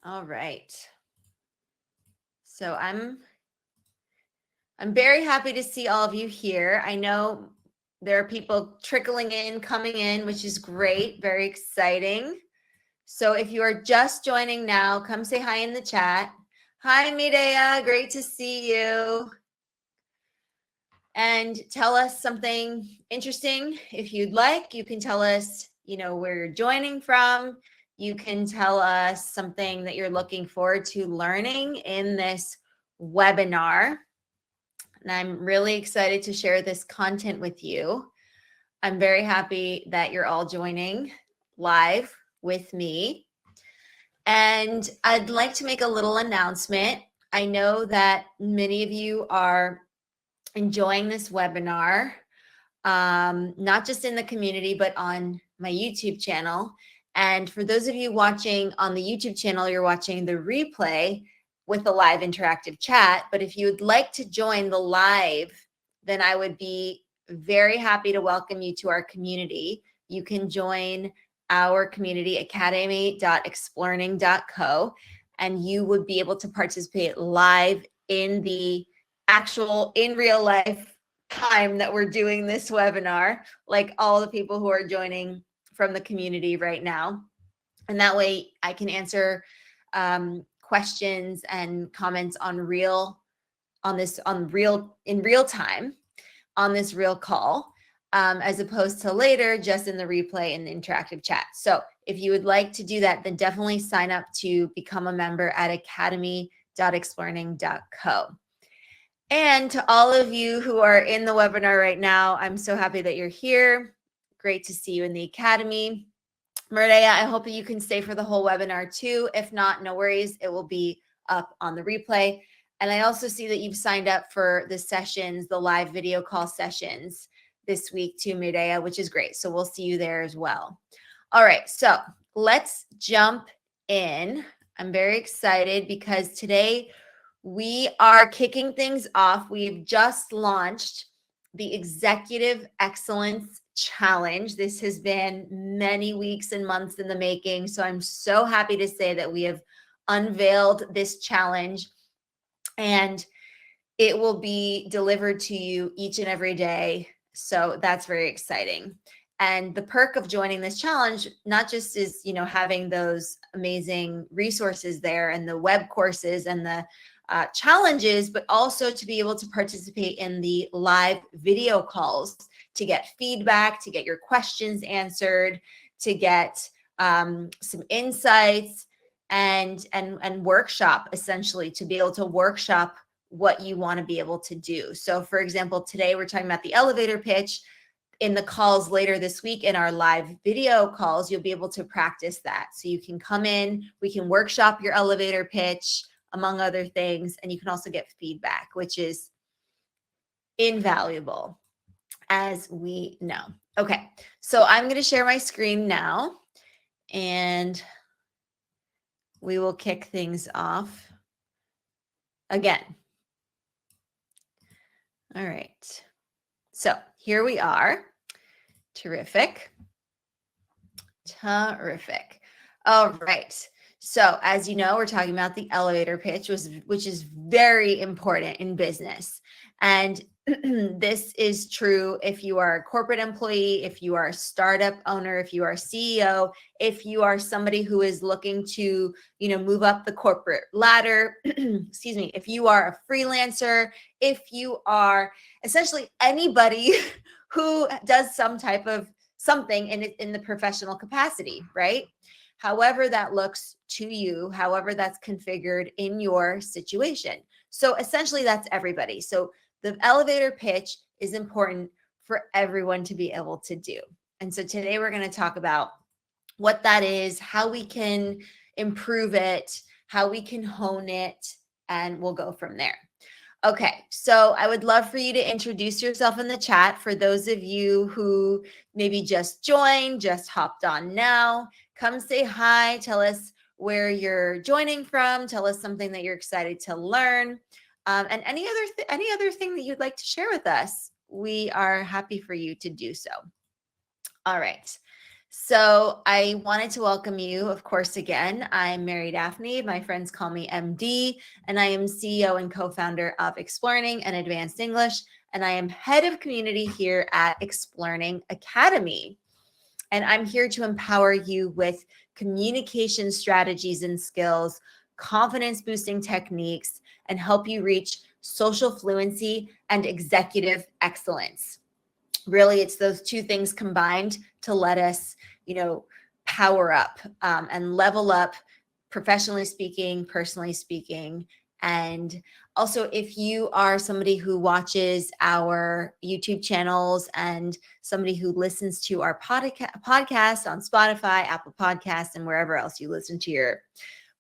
All right. So I'm very happy to see all of you here. I know there are people trickling in, coming in, which is great, very exciting. So if you are just joining now, come say hi in the chat. Hi, Mireya, great to see you. And tell us something interesting if you'd like. You can tell us, where you're joining from. You can tell us something that you're looking forward to learning in this webinar. And I'm really excited to share this content with you. I'm very happy that you're all joining live with me. And I'd like to make a little announcement. I know that many of you are enjoying this webinar, not just in the community, but on my YouTube channel. And for those of you watching on the YouTube channel, you're watching the replay with the live interactive chat. But if you would like to join the live, then I would be very happy to welcome you to our community. You can join our community, academy.explearning.co, and you would be able to participate live in the actual in real life time that we're doing this webinar, like all the people who are joining from the community right now. And that way I can answer questions and comments in real time on this real call, as opposed to later just in the replay and the interactive chat. So if you would like to do that, then definitely sign up to become a member at academy.explearning.co. And to all of you who are in the webinar right now, I'm so happy that you're here. Great to see you in the Academy. Maria, I hope that you can stay for the whole webinar too. If not, no worries. It will be up on the replay. And I also see that you've signed up for the sessions, the live video call sessions this week too, Maria, which is great. So we'll see you there as well. All right, so let's jump in. I'm very excited because today we are kicking things off. We've just launched the Executive Excellence Challenge. This has been many weeks and months in the making. So I'm so happy to say that we have unveiled this challenge, and it will be delivered to you each and every day. So that's very exciting. And the perk of joining this challenge, not just is, having those amazing resources there and the web courses and the challenges, but also to be able to participate in the live video calls to get feedback, to get your questions answered, to get some insights and workshop, essentially, to be able to workshop what you want to be able to do. So for example, today we're talking about the elevator pitch. In the calls later this week, in our live video calls, you'll be able to practice that. So you can come in, we can workshop your elevator pitch, among other things, and you can also get feedback, which is invaluable, as we know. Okay, so I'm going to share my screen now, and we will kick things off again. All right, so here we are. Terrific. All right. So as you know, we're talking about the elevator pitch, which is very important in business. And this is true if you are a corporate employee, if you are a startup owner, if you are a CEO, if you are somebody who is looking to, move up the corporate ladder, excuse me, if you are a freelancer, if you are essentially anybody who does some type of something in the professional capacity, right? However that looks to you, however that's configured in your situation. So essentially that's everybody. So the elevator pitch is important for everyone to be able to do. And so today we're going to talk about what that is, how we can improve it, how we can hone it, and we'll go from there. Okay, so I would love for you to introduce yourself in the chat. For those of you who maybe just joined, just hopped on now, come say hi, tell us where you're joining from, tell us something that you're excited to learn, and any other thing that you'd like to share with us. We are happy for you to do so. All right, So I wanted to welcome you, of course, again. I'm Mary Daphne. My friends call me MD, and I am CEO and co-founder of Explearning and Advanced English, and I am head of community here at Explearning Academy. And I'm here to empower you with communication strategies and skills, confidence boosting techniques, and help you reach social fluency and executive excellence. Really, it's those two things combined to let us, power up and level up, professionally speaking, personally speaking. And also, if you are somebody who watches our YouTube channels and somebody who listens to our podcast on Spotify, Apple Podcasts, and wherever else you listen to your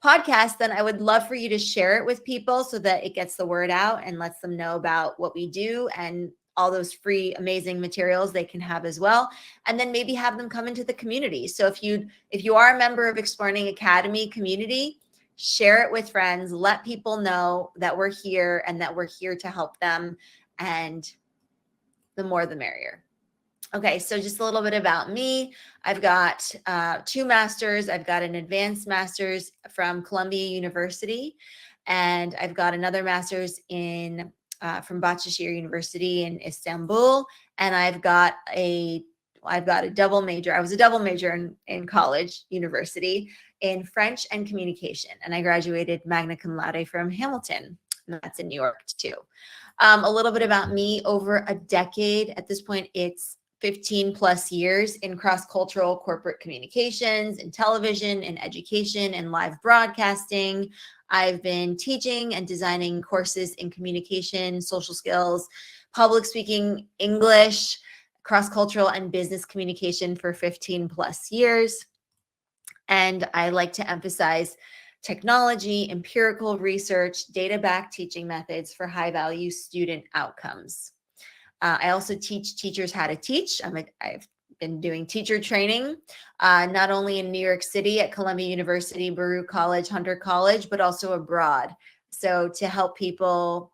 podcast, then I would love for you to share it with people so that it gets the word out and lets them know about what we do and all those free amazing materials they can have as well, and then maybe have them come into the community. So if you are a member of Explearning Academy community, share it with friends, let people know that we're here and that we're here to help them, and the more the merrier. Okay, so just a little bit about me. I've got 2 masters. I've got an advanced master's from Columbia University, and I've got another master's from Bahçeşehir University in Istanbul, and I've got a double major. I was a double major in college, university, in French and communication, and I graduated magna cum laude from Hamilton. And that's in New York too. A little bit about me: over a decade. At this point, it's 15 plus years in cross-cultural corporate communications, in television, in education, and live broadcasting. I've been teaching and designing courses in communication, social skills, public speaking, English, cross-cultural, and business communication for 15 plus years. And I like to emphasize technology, empirical research, data-backed teaching methods for high-value student outcomes. I also teach teachers how to teach. I've been doing teacher training, not only in New York City at Columbia University, Baruch College, Hunter College, but also abroad. So to help people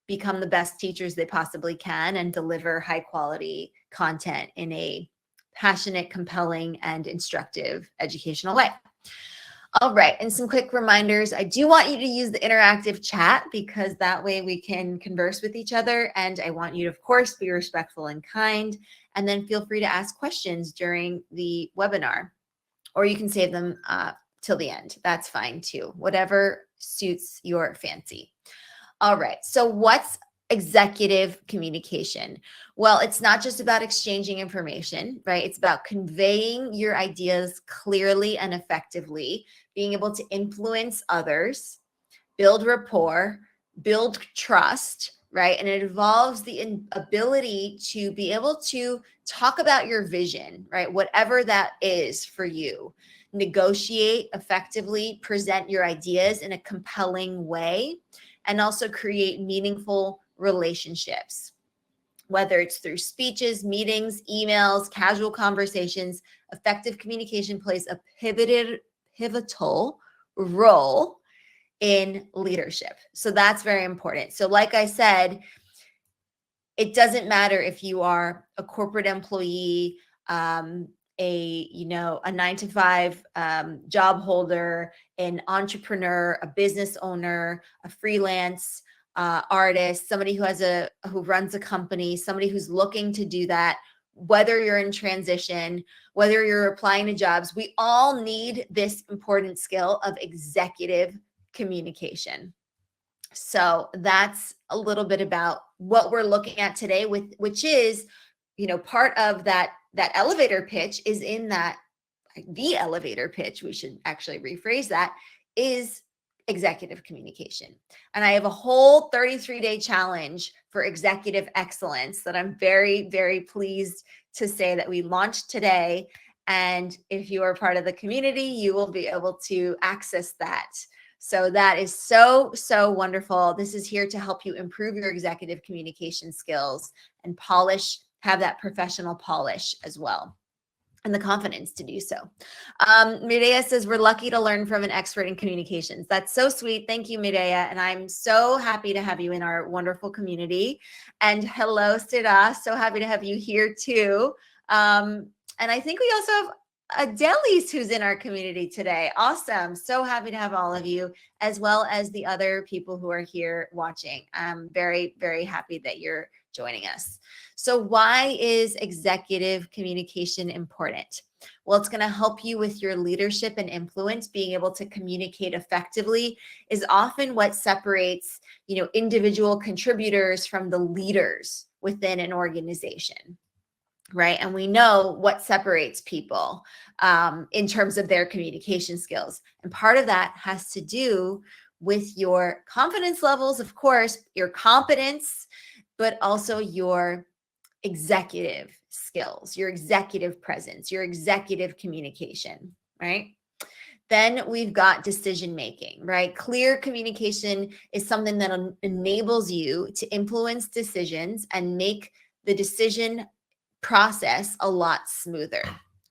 become the best teachers they possibly can and deliver high quality content in a passionate, compelling, and instructive educational way. All right, and some quick reminders. I do want you to use the interactive chat because that way we can converse with each other. And I want you to, of course, be respectful and kind. And then feel free to ask questions during the webinar, or you can save them till the end. That's fine too, whatever suits your fancy. All right, so what's executive communication? Well, it's not just about exchanging information, right? It's about conveying your ideas clearly and effectively, being able to influence others, build rapport, build trust, right? And it involves the ability to be able to talk about your vision, right? Whatever that is for you. Negotiate effectively, present your ideas in a compelling way, and also create meaningful relationships, whether it's through speeches, meetings, emails, casual conversations. Effective communication plays a pivotal role in leadership. So that's very important. So like I said, it doesn't matter if you are a corporate employee, a 9-to-5 job holder, an entrepreneur, a business owner, a freelance artist, somebody who runs a company, somebody who's looking to do that. Whether you're in transition, whether you're applying to jobs, we all need this important skill of executive communication. So that's a little bit about what we're looking at today, which is, part of that elevator pitch is in that. The elevator pitch, we should actually rephrase that, is executive communication. And I have a whole 33-day challenge for executive excellence that I'm very, very pleased to say that we launched today. And if you are part of the community, you will be able to access that. So that is so, so wonderful. This is here to help you improve your executive communication skills and have that professional polish as well, and the confidence to do so. Mireya says, we're lucky to learn from an expert in communications. That's so sweet. Thank you, Mireya. And I'm so happy to have you in our wonderful community. And hello, Sira. So happy to have you here too. And I think we also have Delis who's in our community today. Awesome. So happy to have all of you, as well as the other people who are here watching. I'm very, very happy that you're joining us. So why is executive communication important? Well, it's going to help you with your leadership and influence. Being able to communicate effectively is often what separates, individual contributors from the leaders within an organization. Right. And we know what separates people in terms of their communication skills. And part of that has to do with your confidence levels, of course, your competence, but also your executive skills, your executive presence, your executive communication, right? Then we've got decision making, right? Clear communication is something that enables you to influence decisions and make the decision process a lot smoother,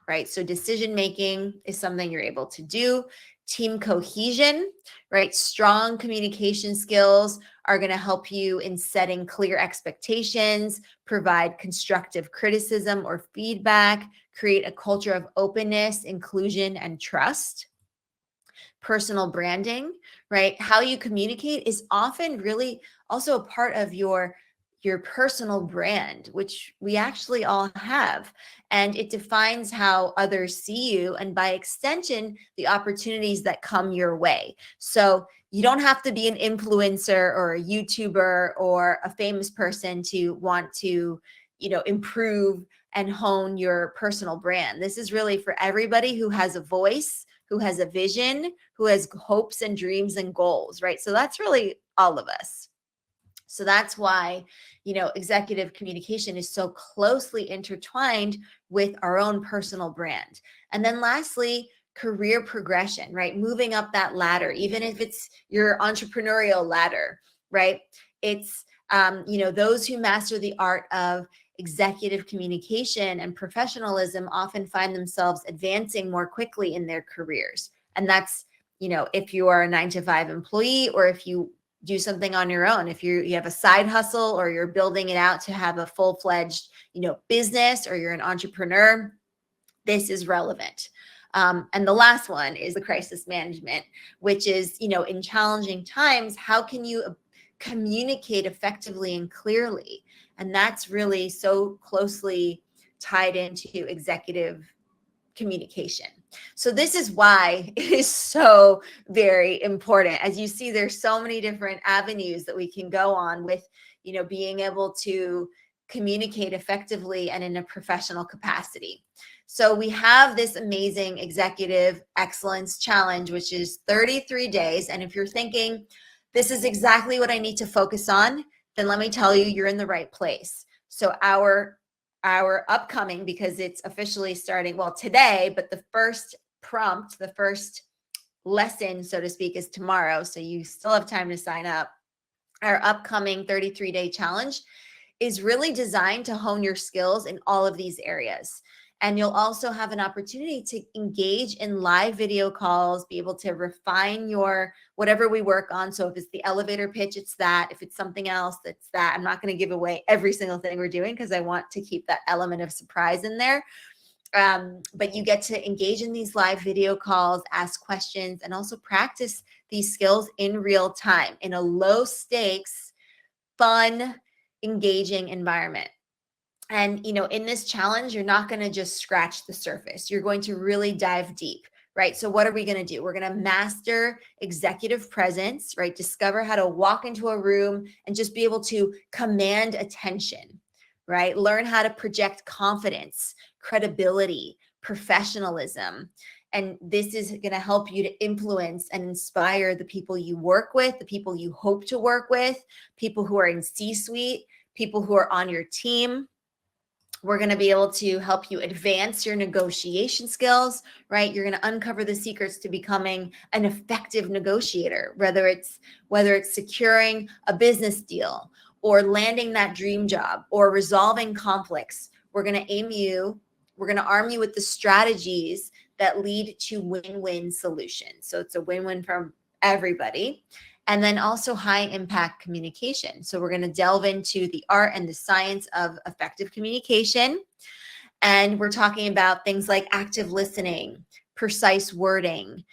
right? So decision making is something you're able to do. Team cohesion, right? Strong communication skills are going to help you in setting clear expectations, provide constructive criticism or feedback, create a culture of openness, inclusion, and trust. Personal branding, right? How you communicate is often really also a part of your personal brand, which we actually all have. And it defines how others see you, and by extension, the opportunities that come your way. So you don't have to be an influencer or a YouTuber or a famous person to want to, improve and hone your personal brand. This is really for everybody who has a voice, who has a vision, who has hopes and dreams and goals, right? So that's really all of us. So that's why, executive communication is so closely intertwined with our own personal brand. And then lastly, career progression, right? Moving up that ladder, even if it's your entrepreneurial ladder, right? It's, those who master the art of executive communication and professionalism often find themselves advancing more quickly in their careers. And that's, if you are a 9-to-5 employee, or if you do something on your own, if you have a side hustle, or you're building it out to have a full-fledged, business, or you're an entrepreneur, this is relevant. And the last one is the crisis management, which is, in challenging times, how can you communicate effectively and clearly? And that's really so closely tied into executive communication. So this is why it is so very important. As you see, there's so many different avenues that we can go on with, being able to communicate effectively and in a professional capacity. So we have this amazing executive excellence challenge, which is 33 days. And if you're thinking, this is exactly what I need to focus on, then let me tell you, you're in the right place. So our upcoming, because it's officially starting, well, today, but the first prompt, the first lesson, so to speak, is tomorrow. So you still have time to sign up. Our upcoming 33-day challenge is really designed to hone your skills in all of these areas. And you'll also have an opportunity to engage in live video calls, be able to refine your whatever we work on. So if it's the elevator pitch, it's that. If it's something else, it's that. I'm not going to give away every single thing we're doing because I want to keep that element of surprise in there. But you get to engage in these live video calls, ask questions, and also practice these skills in real time in a low stakes, fun, engaging environment. And, in this challenge, you're not going to just scratch the surface. You're going to really dive deep, right? So what are we going to do? We're going to master executive presence, right? Discover how to walk into a room and just be able to command attention, right? Learn how to project confidence, credibility, professionalism. And this is going to help you to influence and inspire the people you work with, the people you hope to work with, people who are in C-suite, people who are on your team. We're going to be able to help you advance your negotiation skills, right? You're going to uncover the secrets to becoming an effective negotiator, whether it's securing a business deal or landing that dream job or resolving conflicts. We're going to arm you with the strategies that lead to win-win solutions. So it's a win-win for everybody. And then also high impact communication. So we're going to delve into the art and the science of effective communication. And we're talking about things like active listening, precise wording,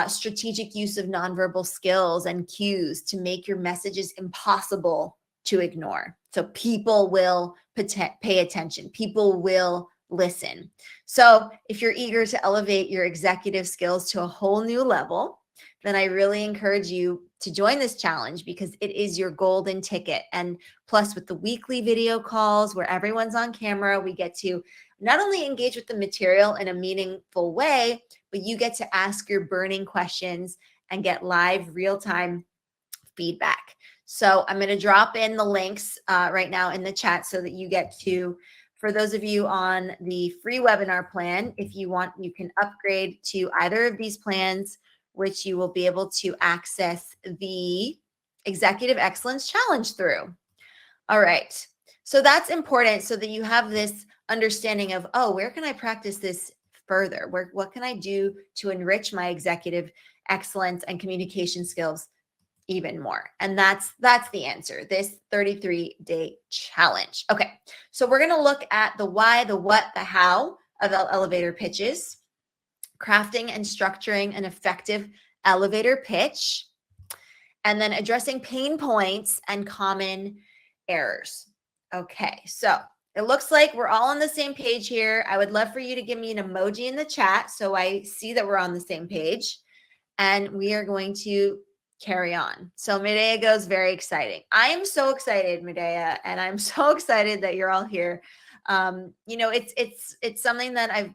strategic use of nonverbal skills and cues to make your messages impossible to ignore. So people will pay attention. People will listen. So if you're eager to elevate your executive skills to a whole new level, then I really encourage you to join this challenge because it is your golden ticket. And plus, with the weekly video calls where everyone's on camera, we get to not only engage with the material in a meaningful way, but you get to ask your burning questions and get live real-time feedback. So I'm going to drop in the links right now in the chat so that you get to, for those of you on the free webinar plan, if you want, you can upgrade to either of these plans, which you will be able to access the Executive Excellence Challenge through. All right. So that's important so that you have this understanding of, oh, where can I practice this further? What can I do to enrich my executive excellence and communication skills even more? And that's the answer, this 33-day challenge. Okay. So we're going to look at the why, the what, the how of elevator pitches, crafting and structuring an effective elevator pitch, and then addressing pain points and common errors. Okay, so it looks like we're all on the same page here. I would love for you to give me an emoji in the chat so I see that we're on the same page, and we are going to carry on. So Medea goes, very exciting. I am so excited, Medea, and I'm so excited that you're all here. You know, it's something that I've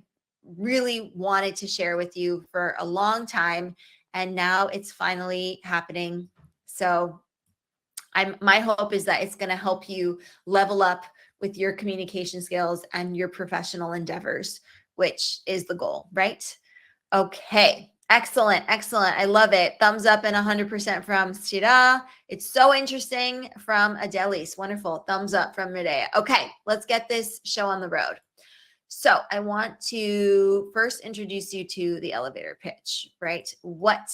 really wanted to share with you for a long time, and now it's finally happening. So my hope is that it's going to help you level up with your communication skills and your professional endeavors, which is the goal, right? Okay. Excellent. Excellent. I love it. Thumbs up and 100% from Sira. It's so interesting from Adelis. Wonderful. Thumbs up from Medea. Okay. Let's get this show on the road. So I want to first introduce you to the elevator pitch, right? What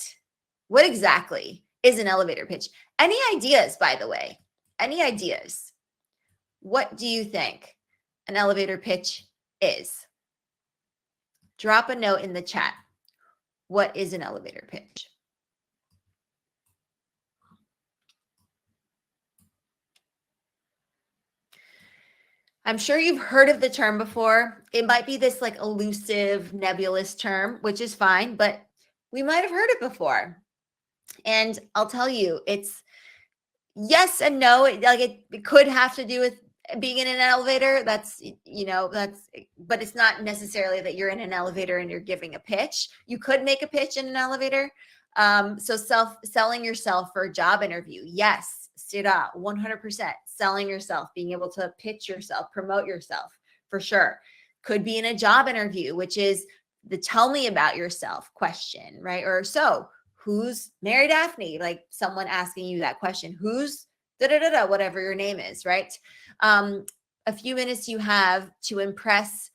exactly is an elevator pitch? Any ideas, by the way? Any ideas? What do you think an elevator pitch is? Drop a note in the chat. What is an elevator pitch? I'm sure you've heard of the term before. It might be this like elusive, nebulous term, which is fine, but we might have heard it before. And I'll tell you, it's yes and no. It could have to do with being in an elevator. That's, but it's not necessarily that you're in an elevator and you're giving a pitch. You could make a pitch in an elevator. So selling yourself for a job interview. Yes, Sira, 100%. Selling yourself, being able to pitch yourself, promote yourself for sure. Could be in a job interview, which is the tell me about yourself question, right? Or so, who's Mary Daphne? Like someone asking you that question. Who's whatever your name is, right? A few minutes you have to impress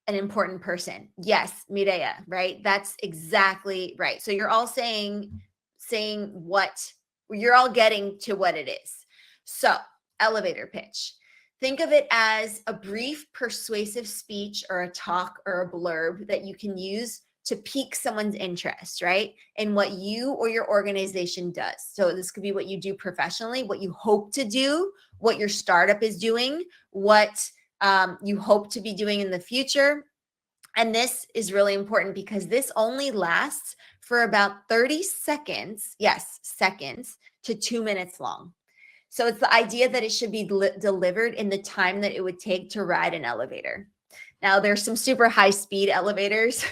an important person. Yes, Mireya, right? That's exactly right. So you're all saying what you're all getting to what it is. So elevator pitch. Think of it as a brief persuasive speech or a talk or a blurb that you can use to pique someone's interest, right? In what you or your organization does. So this could be what you do professionally, what you hope to do, what your startup is doing, what you hope to be doing in the future. And this is really important because this only lasts for about 30 seconds, seconds to 2 minutes long. So it's the idea that it should be delivered in the time that it would take to ride an elevator. Now, there's some super high-speed elevators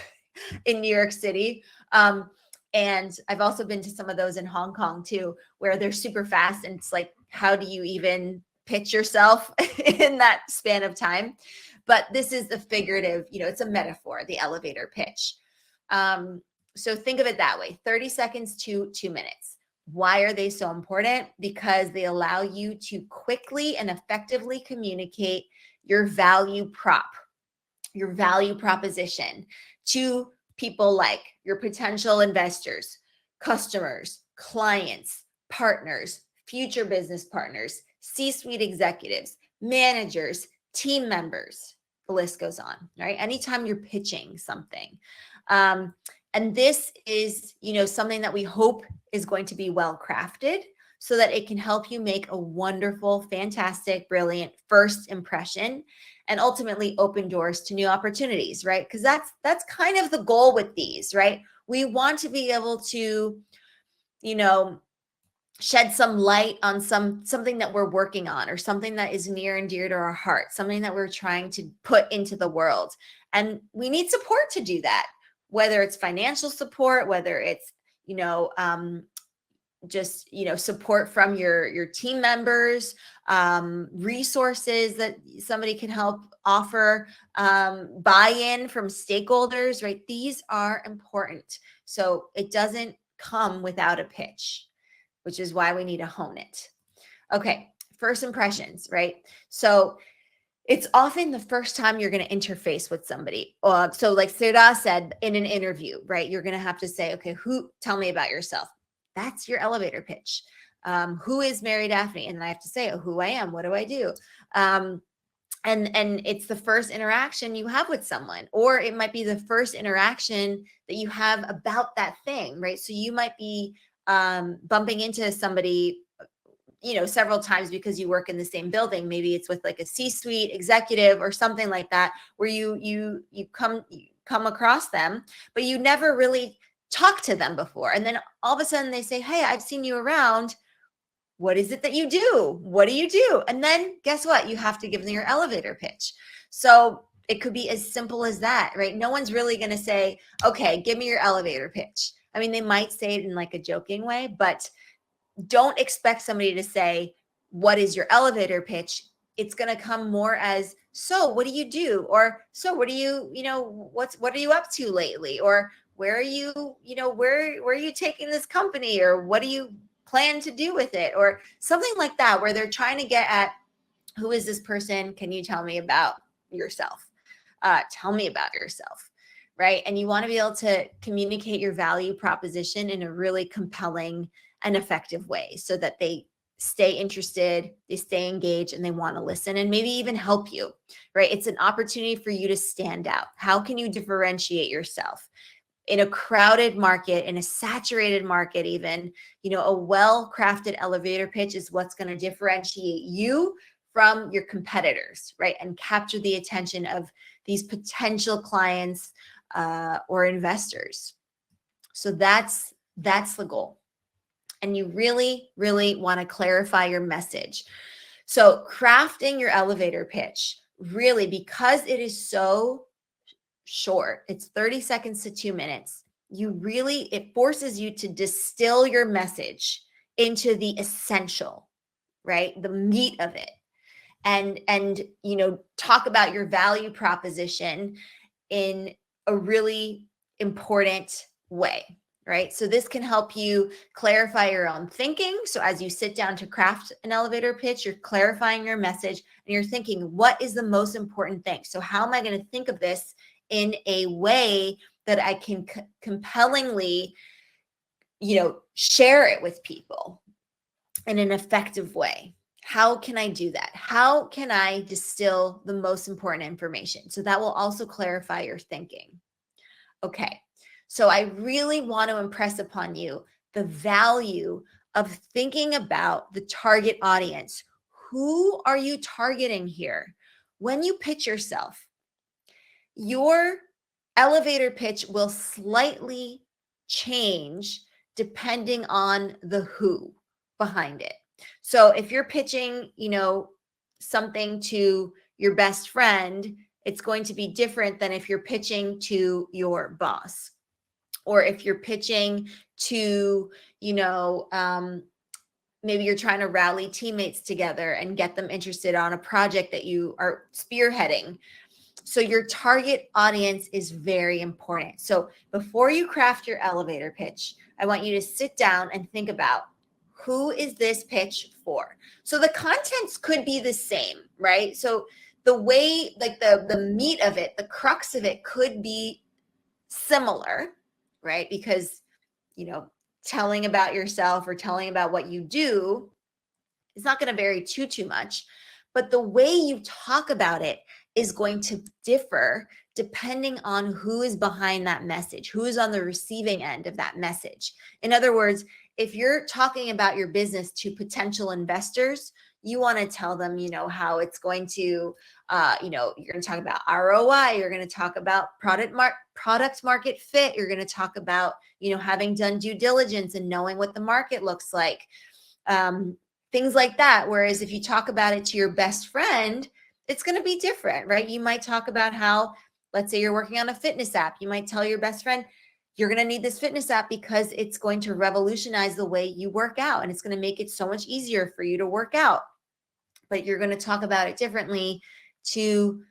in New York City. And I've also been to some of those in Hong Kong too, where they're super fast. And it's like, how do you even pitch yourself in that span of time? But this is the figurative, it's a metaphor, the elevator pitch. So think of it that way, 30 seconds to 2 minutes. Why are they so important? Because they allow you to quickly and effectively communicate your value proposition to people like your potential investors, customers, clients, partners, future business partners, C-suite executives, managers, team members. the list goes on, right? Anytime you're pitching something. And this is, something that we hope is going to be well crafted so that it can help you make a wonderful, fantastic, brilliant first impression and ultimately open doors to new opportunities, right? Because that's kind of the goal with these, right? We want to be able to, shed some light on something that we're working on or something that is near and dear to our heart, something that we're trying to put into the world. And we need support to do that, whether it's financial support, whether it's, just, support from your team members, resources that somebody can help offer, buy-in from stakeholders, right? These are important. So it doesn't come without a pitch, which is why we need to hone it. Okay, first impressions, right? So it's often the first time you're going to interface with somebody. So like Sirda said in an interview, right? You're going to have to say, okay, tell me about yourself. That's your elevator pitch. Who is Mary Daphne? And then I have to say, who I am, what do I do? And it's the first interaction you have with someone, or it might be the first interaction that you have about that thing, right? So you might be bumping into somebody, several times because you work in the same building. Maybe it's with like a C-suite executive or something like that, where you come across them, but you never really talked to them before. And then all of a sudden they say, hey, I've seen you around. What is it that you do? What do you do? And then guess what? You have to give them your elevator pitch. So it could be as simple as that, right? No one's really going to say, okay, give me your elevator pitch. I mean, they might say it in like a joking way, but don't expect somebody to say, what is your elevator pitch? It's going to come more as, so what do you do? Or so what do you, what are you up to lately? Or where are you, where are you taking this company? Or what do you plan to do with it? Or something like that, where they're trying to get at, who is this person? Can you tell me about yourself? Tell me about yourself. Right. And you want to be able to communicate your value proposition in a really compelling and effective way so that they stay interested, they stay engaged, and they want to listen and maybe even help you, right? It's an opportunity for you to stand out. How can you differentiate yourself? In a crowded market, in a saturated market even, a well-crafted elevator pitch is what's going to differentiate you from your competitors, right? And capture the attention of these potential clients or investors. So that's the goal. And you really, really want to clarify your message. So crafting your elevator pitch, really, because it is so short, it's 30 seconds to 2 minutes, it forces you to distill your message into the essential, right? The meat of it. And talk about your value proposition in a really important way, right? So this can help you clarify your own thinking. So as you sit down to craft an elevator pitch, you're clarifying your message and you're thinking, what is the most important thing? So how am I going to think of this in a way that I can compellingly, share it with people in an effective way? How can I do that? How can I distill the most important information? So that will also clarify your thinking. Okay, so I really want to impress upon you the value of thinking about the target audience. Who are you targeting here? When you pitch yourself, your elevator pitch will slightly change depending on the who behind it. So if you're pitching, something to your best friend, it's going to be different than if you're pitching to your boss. Or if you're pitching to, maybe you're trying to rally teammates together and get them interested on a project that you are spearheading. So your target audience is very important. So before you craft your elevator pitch, I want you to sit down and think about, who is this pitch for? So the contents could be the same, right? So the way, like the meat of it, the crux of it could be similar, right? Because, telling about yourself or telling about what you do is not going to vary too much. But the way you talk about it is going to differ depending on who is behind that message, who is on the receiving end of that message. In other words, if you're talking about your business to potential investors, you want to tell them, how it's going to, you're going to talk about ROI, you're going to talk about product market fit, you're going to talk about, having done due diligence and knowing what the market looks like, things like that. Whereas if you talk about it to your best friend, it's going to be different, right? You might talk about how, let's say you're working on a fitness app. You might tell your best friend, you're going to need this fitness app because it's going to revolutionize the way you work out and it's going to make it so much easier for you to work out. But you're going to talk about it differently to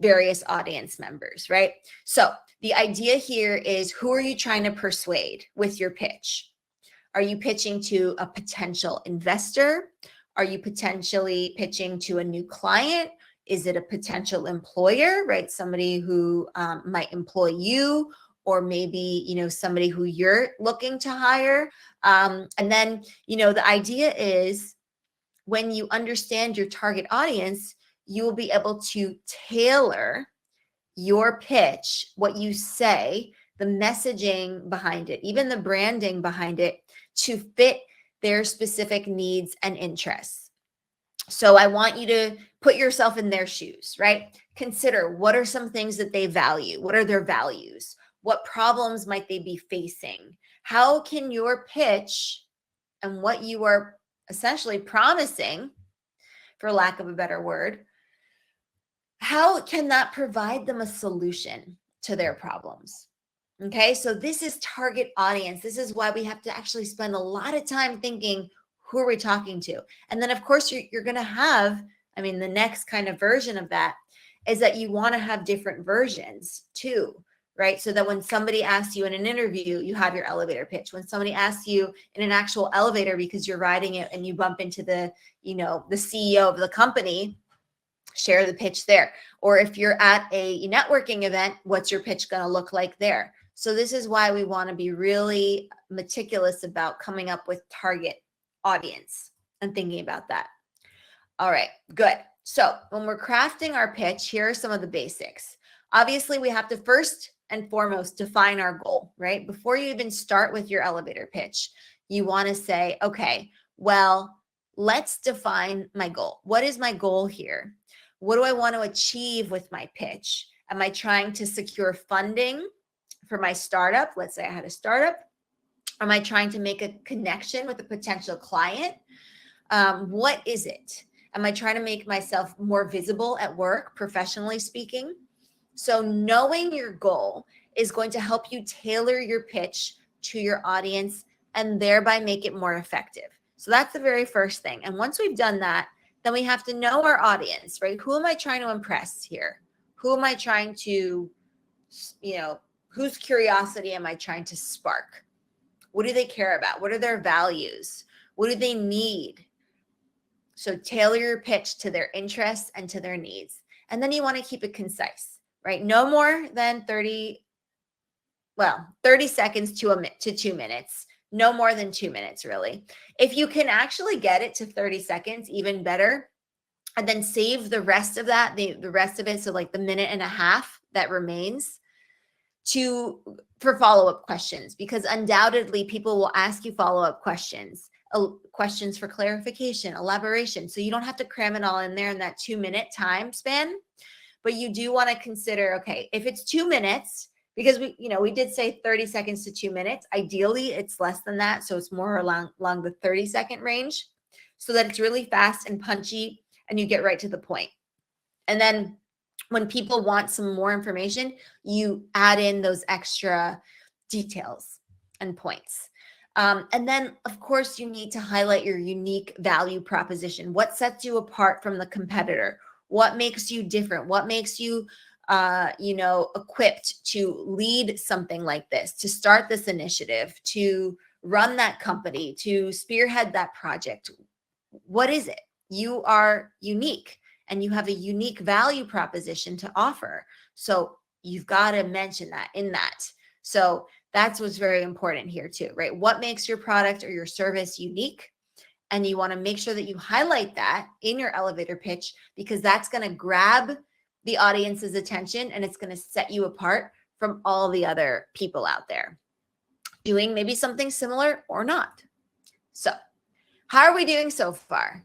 various audience members, right? So the idea here is, who are you trying to persuade with your pitch? Are you pitching to a potential investor? Are you potentially pitching to a new client? Is it a potential employer, right? Somebody who might employ you, or maybe, somebody who you're looking to hire. And then, the idea is, when you understand your target audience, you will be able to tailor your pitch, what you say, the messaging behind it, even the branding behind it, to fit their specific needs and interests. So I want you to put yourself in their shoes, right? Consider, what are some things that they value? What are their values? What problems might they be facing? How can your pitch and what you are essentially promising, for lack of a better word, how can that provide them a solution to their problems? Okay, so this is target audience. This is why we have to actually spend a lot of time thinking, who are we talking to? And then, of course, you're going to have, the next kind of version of that is that you want to have different versions too, right? So that when somebody asks you in an interview, you have your elevator pitch. When somebody asks you in an actual elevator because you're riding it and you bump into the CEO of the company, share the pitch there. Or if you're at a networking event, what's your pitch going to look like there? So this is why we want to be really meticulous about coming up with target audience and thinking about that. All right, good. So when we're crafting our pitch, here are some of the basics. Obviously, we have to first and foremost define our goal, right? Before you even start with your elevator pitch, you want to say, okay, well, let's define my goal. What is my goal here? What do I want to achieve with my pitch? Am I trying to secure funding for my startup? Let's say I had a startup. Am I trying to make a connection with a potential client? What is it? Am I trying to make myself more visible at work, professionally speaking? So knowing your goal is going to help you tailor your pitch to your audience and thereby make it more effective. So that's the very first thing. And once we've done that, then we have to know our audience, right? Who am I trying to impress here? Who am I trying to, whose curiosity am I trying to spark? What do they care about? What are their values? What do they need? So tailor your pitch to their interests and to their needs. And then you want to keep it concise, right? No more than 30 seconds to 2 minutes. No more than 2 minutes, really. If you can actually get it to 30 seconds, even better. And then save the rest of that, the rest of it, so like the minute and a half that remains, for follow-up questions, because undoubtedly people will ask you follow-up questions, questions for clarification, elaboration. So you don't have to cram it all in there in that 2-minute time span, but you do want to consider, okay, if it's 2 minutes, because we did say 30 seconds to 2 minutes. Ideally, it's less than that. So it's more along the 30-second range, so that it's really fast and punchy and you get right to the point. And then when people want some more information, you add in those extra details and points. And then, of course, you need to highlight your unique value proposition. What sets you apart from the competitor? What makes you different? What makes you equipped to lead something like this, to start this initiative, to run that company, to spearhead that project? What is it? You are unique and you have a unique value proposition to offer. So you've got to mention that in that. So that's what's very important here too, right? What makes your product or your service unique? And you want to make sure that you highlight that in your elevator pitch, because that's going to grab the audience's attention, and it's going to set you apart from all the other people out there doing maybe something similar or not. So, how are we doing so far?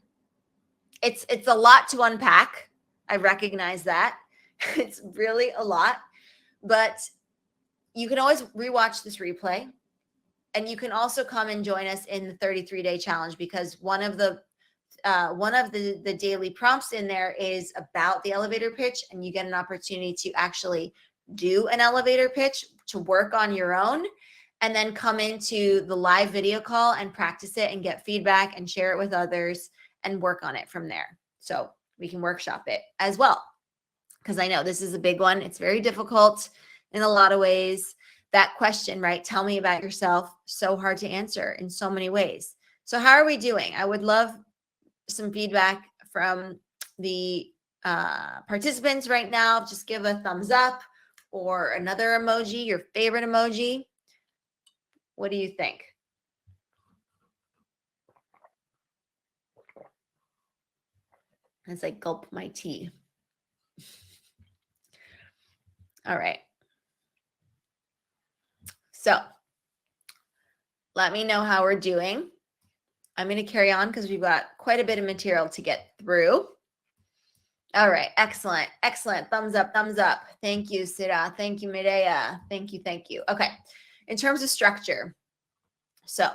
It's a lot to unpack. I recognize that. It's really a lot, but you can always rewatch this replay, and you can also come and join us in the 33-day challenge, because one of the daily prompts in there is about the elevator pitch, and you get an opportunity to actually do an elevator pitch to work on your own, and then come into the live video call and practice it and get feedback and share it with others and work on it from there. So we can workshop it as well, because I know this is a big one. It's very difficult in a lot of ways. That question, right? Tell me about yourself. So hard to answer in so many ways. So how are we doing? I would love some feedback from the participants right now. Just give a thumbs up or another emoji, your favorite emoji. What do you think? As I gulp my tea. All right. So let me know how we're doing. I'm going to carry on because we've got quite a bit of material to get through. All right. Excellent. Excellent. Thumbs up. Thumbs up. Thank you, Sira. Thank you, Medea. Thank you. Thank you. Okay. In terms of structure, so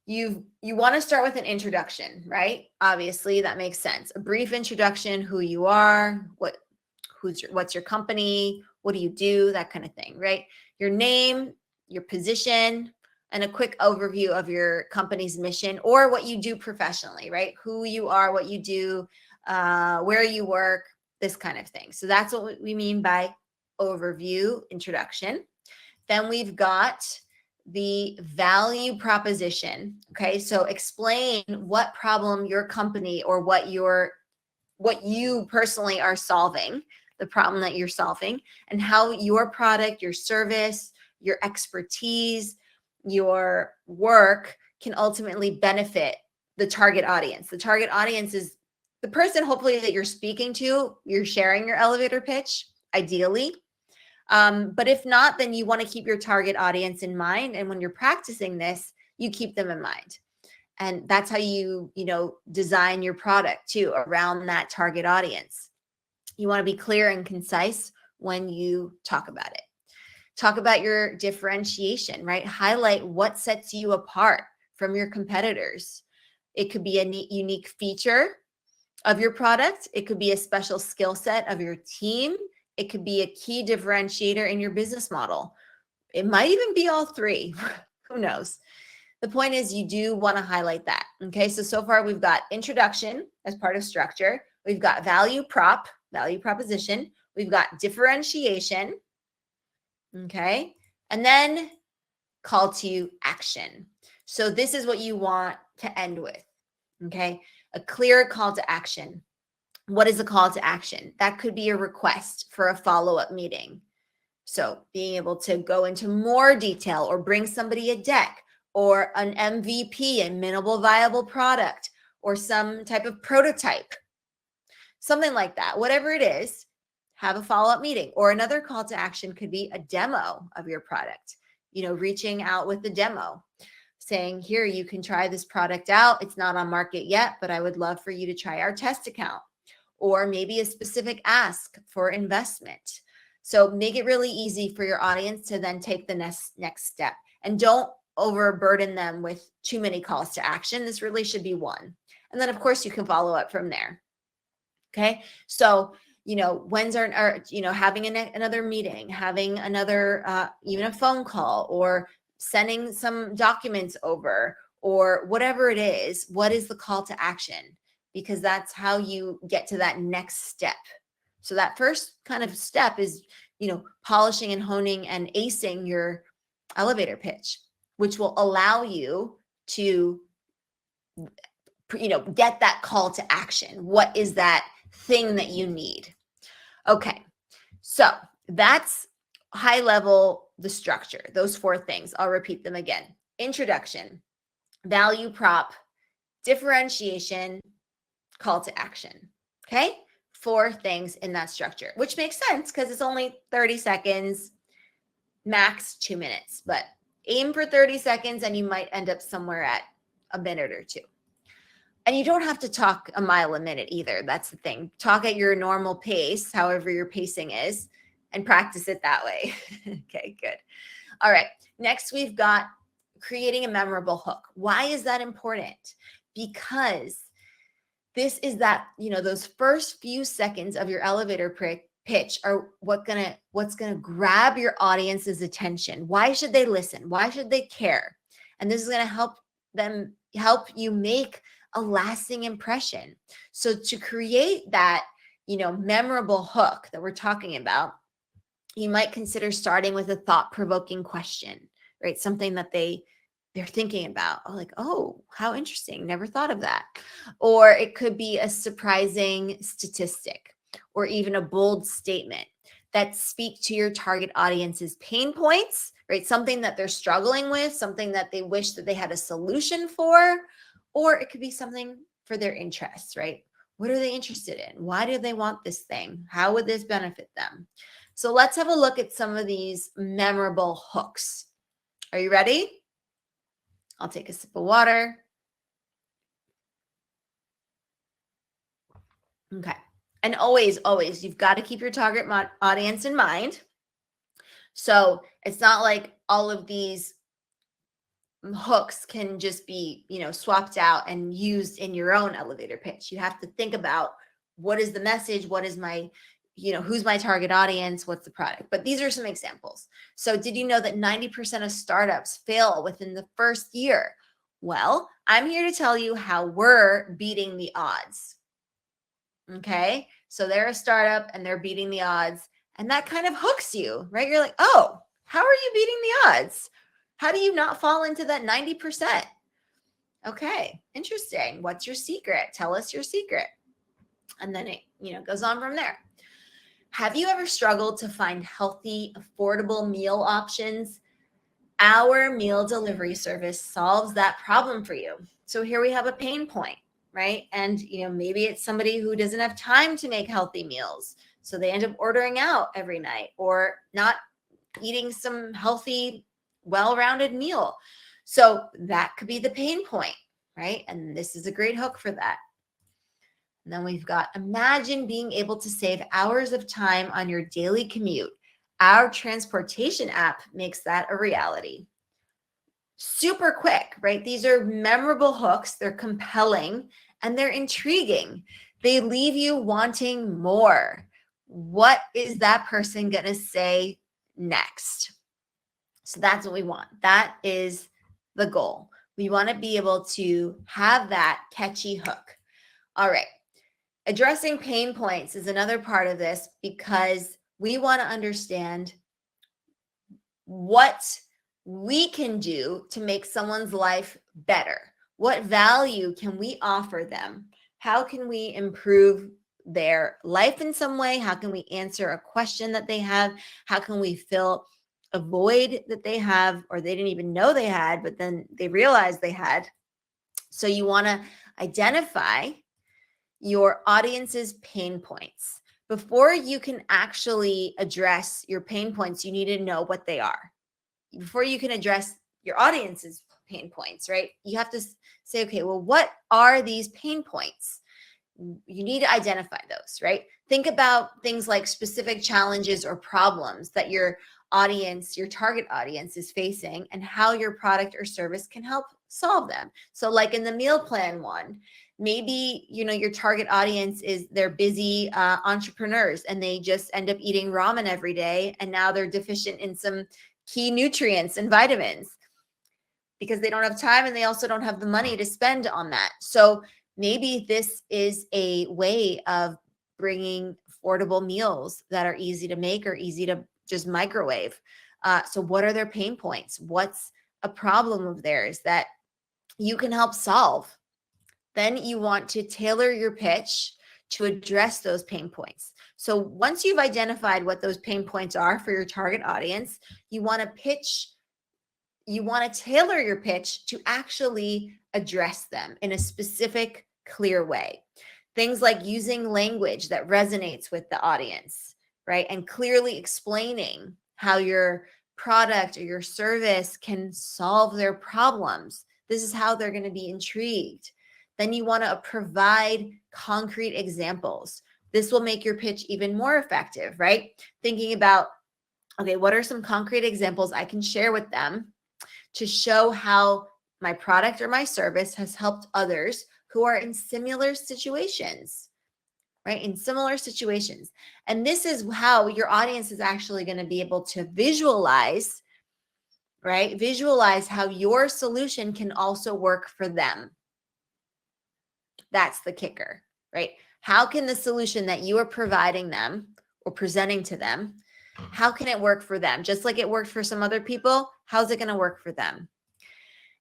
you want to start with an introduction, right? Obviously, that makes sense. A brief introduction, who you are, what's your company, what do you do, that kind of thing, right? Your name, your position, and a quick overview of your company's mission or what you do professionally, right? Who you are, what you do, where you work, this kind of thing. So that's what we mean by overview, introduction. Then we've got the value proposition. Okay, so explain what problem your company or what you personally are solving, the problem that you're solving, and how your product, your service, your expertise, your work can ultimately benefit the target audience. The target audience is the person, hopefully, that you're speaking to. You're sharing your elevator pitch, ideally. But if not, then you want to keep your target audience in mind. And when you're practicing this, you keep them in mind. And that's how you design your product too, around that target audience. You want to be clear and concise when you talk about it. Talk about your differentiation, right? Highlight what sets you apart from your competitors. It could be a unique feature of your product. It could be a special skill set of your team. It could be a key differentiator in your business model. It might even be all three. Who knows? The point is, you do want to highlight that. Okay, so far we've got introduction as part of structure. We've got value proposition. We've got differentiation. Okay, and then call to action. So this is what you want to end with. Okay, a clear call to action. What is a call to action? That could be a request for a follow-up meeting. So being able to go into more detail or bring somebody a deck or an MVP, a minimal viable product, or some type of prototype, something like that. Whatever it is, have a follow-up meeting. Or another call to action could be a demo of your product, reaching out with the demo, saying, here, you can try this product out. It's not on market yet, but I would love for you to try our test account. Or maybe a specific ask for investment. So make it really easy for your audience to then take the next step. And don't overburden them with too many calls to action. This really should be one. And then, of course, you can follow up from there. Okay. So, when's having another meeting, having another, even a phone call, or sending some documents over, or whatever it is, what is the call to action? Because that's how you get to that next step. So that first kind of step is, polishing and honing and acing your elevator pitch, which will allow you to, get that call to action. What is that thing that you need? Okay. So that's high level, the structure, those 4 things. I'll repeat them again. Introduction, value prop, differentiation, call to action. Okay. 4 things in that structure, which makes sense because it's only 30 seconds, max 2 minutes, but aim for 30 seconds and you might end up somewhere at a minute or two. And you don't have to talk a mile a minute either. That's the thing. Talk at your normal pace, however your pacing is, and practice it that way. Okay, good. All right. Next, we've got creating a memorable hook. Why is that important? Because this is that, those first few seconds of your elevator pitch are what's gonna grab your audience's attention. Why should they listen? Why should they care? And this is gonna help you make a lasting impression. So to create that, memorable hook that we're talking about, you might consider starting with a thought-provoking question, right? Something that they're thinking about, like, oh, how interesting, never thought of that. Or it could be a surprising statistic or even a bold statement that speak to your target audience's pain points, right? Something that they're struggling with, something that they wish that they had a solution for, or it could be something for their interests, right? What are they interested in? Why do they want this thing? How would this benefit them? So let's have a look at some of these memorable hooks. Are you ready? I'll take a sip of water. Okay. And always, you've got to keep your target audience in mind. So it's not like all of these hooks can just be, swapped out and used in your own elevator pitch. You have to think about what is the message? What is my, who's my target audience? What's the product? But these are some examples. So did you know that 90% of startups fail within the first year? Well, I'm here to tell you how we're beating the odds. Okay. So they're a startup and they're beating the odds. And that kind of hooks you, right? You're like, oh, how are you beating the odds? How do you not fall into that 90%? Okay, interesting. What's your secret? Tell us your secret. And then it, goes on from there. Have you ever struggled to find healthy, affordable meal options? Our meal delivery service solves that problem for you. So here we have a pain point, right? And, maybe it's somebody who doesn't have time to make healthy meals. So they end up ordering out every night or not eating some healthy, well-rounded meal. So that could be the pain point, right? And this is a great hook for that. And then we've got, imagine being able to save hours of time on your daily commute. Our transportation app makes that a reality. Super quick, right? These are memorable hooks. They're compelling and they're intriguing. They leave you wanting more. What is that person going to say next? So that's what we want. That is the goal. We want to be able to have that catchy hook. All right. Addressing pain points is another part of this because we want to understand what we can do to make someone's life better. What value can we offer them? How can we improve their life in some way? How can we answer a question that they have? How can we fill a void that they have or they didn't even know they had, but then they realized they had? So you want to identify your audience's pain points. Before you can actually address your pain points, you need to know what they are. Before you can address your audience's pain points, right? You have to say, okay, well, what are these pain points? You need to identify those, right? Think about things like specific challenges or problems that your audience, your target audience is facing and how your product or service can help solve them. So like in the meal plan one, maybe, your target audience is they're busy entrepreneurs and they just end up eating ramen every day. And now they're deficient in some key nutrients and vitamins because they don't have time and they also don't have the money to spend on that. So maybe this is a way of bringing affordable meals that are easy to make or easy to just microwave. So what are their pain points? What's a problem of theirs that you can help solve? Then you want to tailor your pitch to address those pain points. So once you've identified what those pain points are for your target audience, you want to tailor your pitch to actually address them in a specific, clear way. Things like using language that resonates with the audience, right? And clearly explaining how your product or your service can solve their problems. This is how they're going to be intrigued. Then you want to provide concrete examples. This will make your pitch even more effective, right? Thinking about, okay, what are some concrete examples I can share with them to show how my product or my service has helped others who are in similar situations, right? In similar situations. And this is how your audience is actually going to be able to visualize, right? Visualize how your solution can also work for them. That's the kicker, right? How can the solution that you are providing them or presenting to them, how can it work for them? Just like it worked for some other people, how's it going to work for them?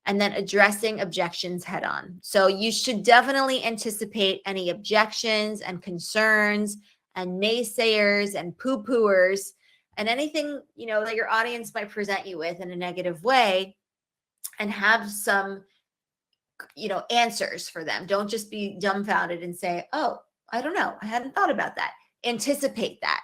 And then addressing objections head on. So you should definitely anticipate any objections and concerns and naysayers and poo-pooers and anything, that your audience might present you with in a negative way, and have some, answers for them. Don't just be dumbfounded and say, "Oh, I don't know. I hadn't thought about that." Anticipate that.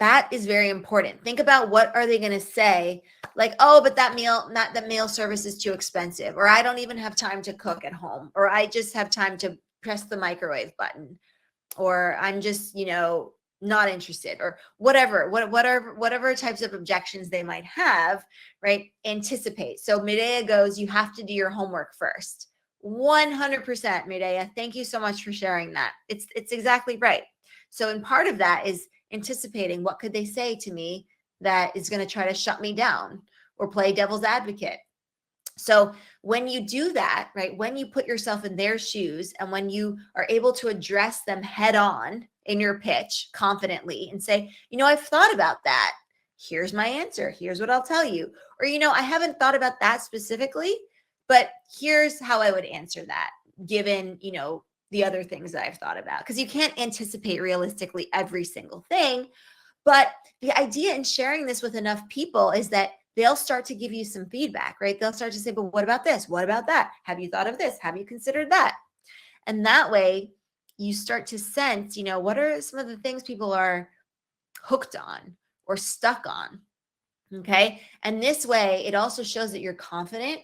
That is very important. Think about what are they going to say, like, "Oh, but that meal service is too expensive," or "I don't even have time to cook at home," or "I just have time to press the microwave button," or "I'm just, not interested," or whatever types of objections they might have, right? Anticipate. So Medea goes, you have to do your homework first. 100%, Medea. Thank you so much for sharing that. It's exactly right. So, in part of that is anticipating what could they say to me that is going to try to shut me down or play devil's advocate. So when you do that, right, when you put yourself in their shoes and when you are able to address them head on in your pitch confidently and say, "I've thought about that. Here's my answer. Here's what I'll tell you." Or, "I haven't thought about that specifically, but here's how I would answer that given, the other things that I've thought about." Because you can't anticipate realistically every single thing. But the idea in sharing this with enough people is that they'll start to give you some feedback, right? They'll start to say, "But what about this? What about that? Have you thought of this? Have you considered that?" And that way you start to sense, what are some of the things people are hooked on or stuck on. Okay. And this way it also shows that you're confident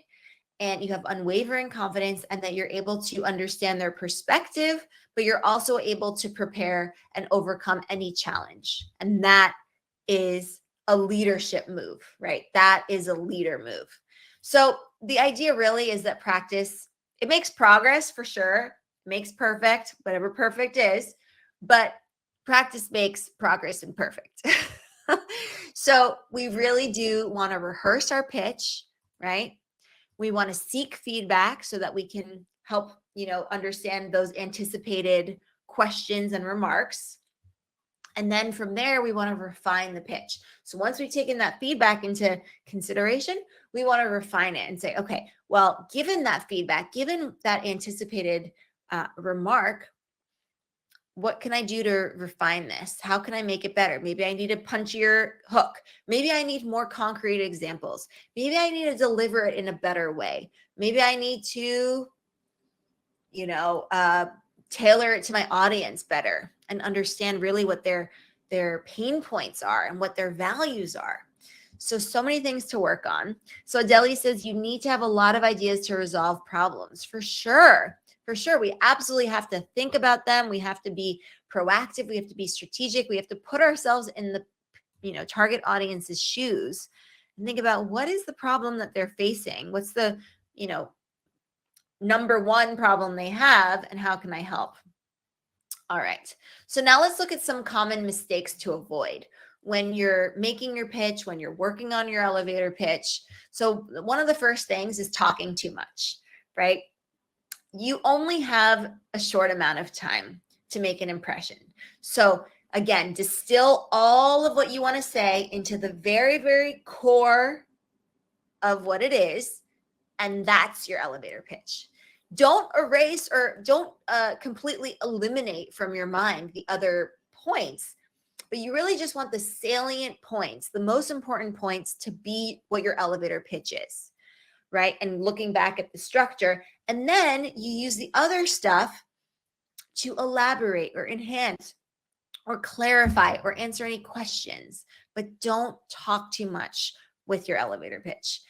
and you have unwavering confidence and that you're able to understand their perspective, but you're also able to prepare and overcome any challenge. And that is a leadership move, right? That is a leader move. So the idea really is that practice, it makes progress for sure, makes perfect, whatever perfect is, but practice makes progress imperfect. So we really do want to rehearse our pitch, right? We want to seek feedback so that we can help, understand those anticipated questions and remarks. And then from there, we want to refine the pitch. So once we've taken that feedback into consideration, we want to refine it and say, okay, well, given that feedback, given that anticipated remark, what can I do to refine this? How can I make it better? Maybe I need a punchier hook. Maybe I need more concrete examples. Maybe I need to deliver it in a better way. Maybe I need to, tailor it to my audience better and understand really what their pain points are and what their values are. So many things to work on. So Adeli says you need to have a lot of ideas to resolve problems. For sure. For sure. We absolutely have to think about them. We have to be proactive. We have to be strategic. We have to put ourselves in the, target audience's shoes and think about what is the problem that they're facing? What's the, number one problem they have and how can I help? All right. So now let's look at some common mistakes to avoid when you're making your pitch, when you're working on your elevator pitch. So one of the first things is talking too much, right? You only have a short amount of time to make an impression. So again, distill all of what you want to say into the very, very core of what it is. And that's your elevator pitch. Don't erase or don't completely eliminate from your mind the other points, but you really just want the salient points, the most important points to be what your elevator pitch is, right? And looking back at the structure, and then you use the other stuff to elaborate or enhance or clarify or answer any questions, but don't talk too much with your elevator pitch.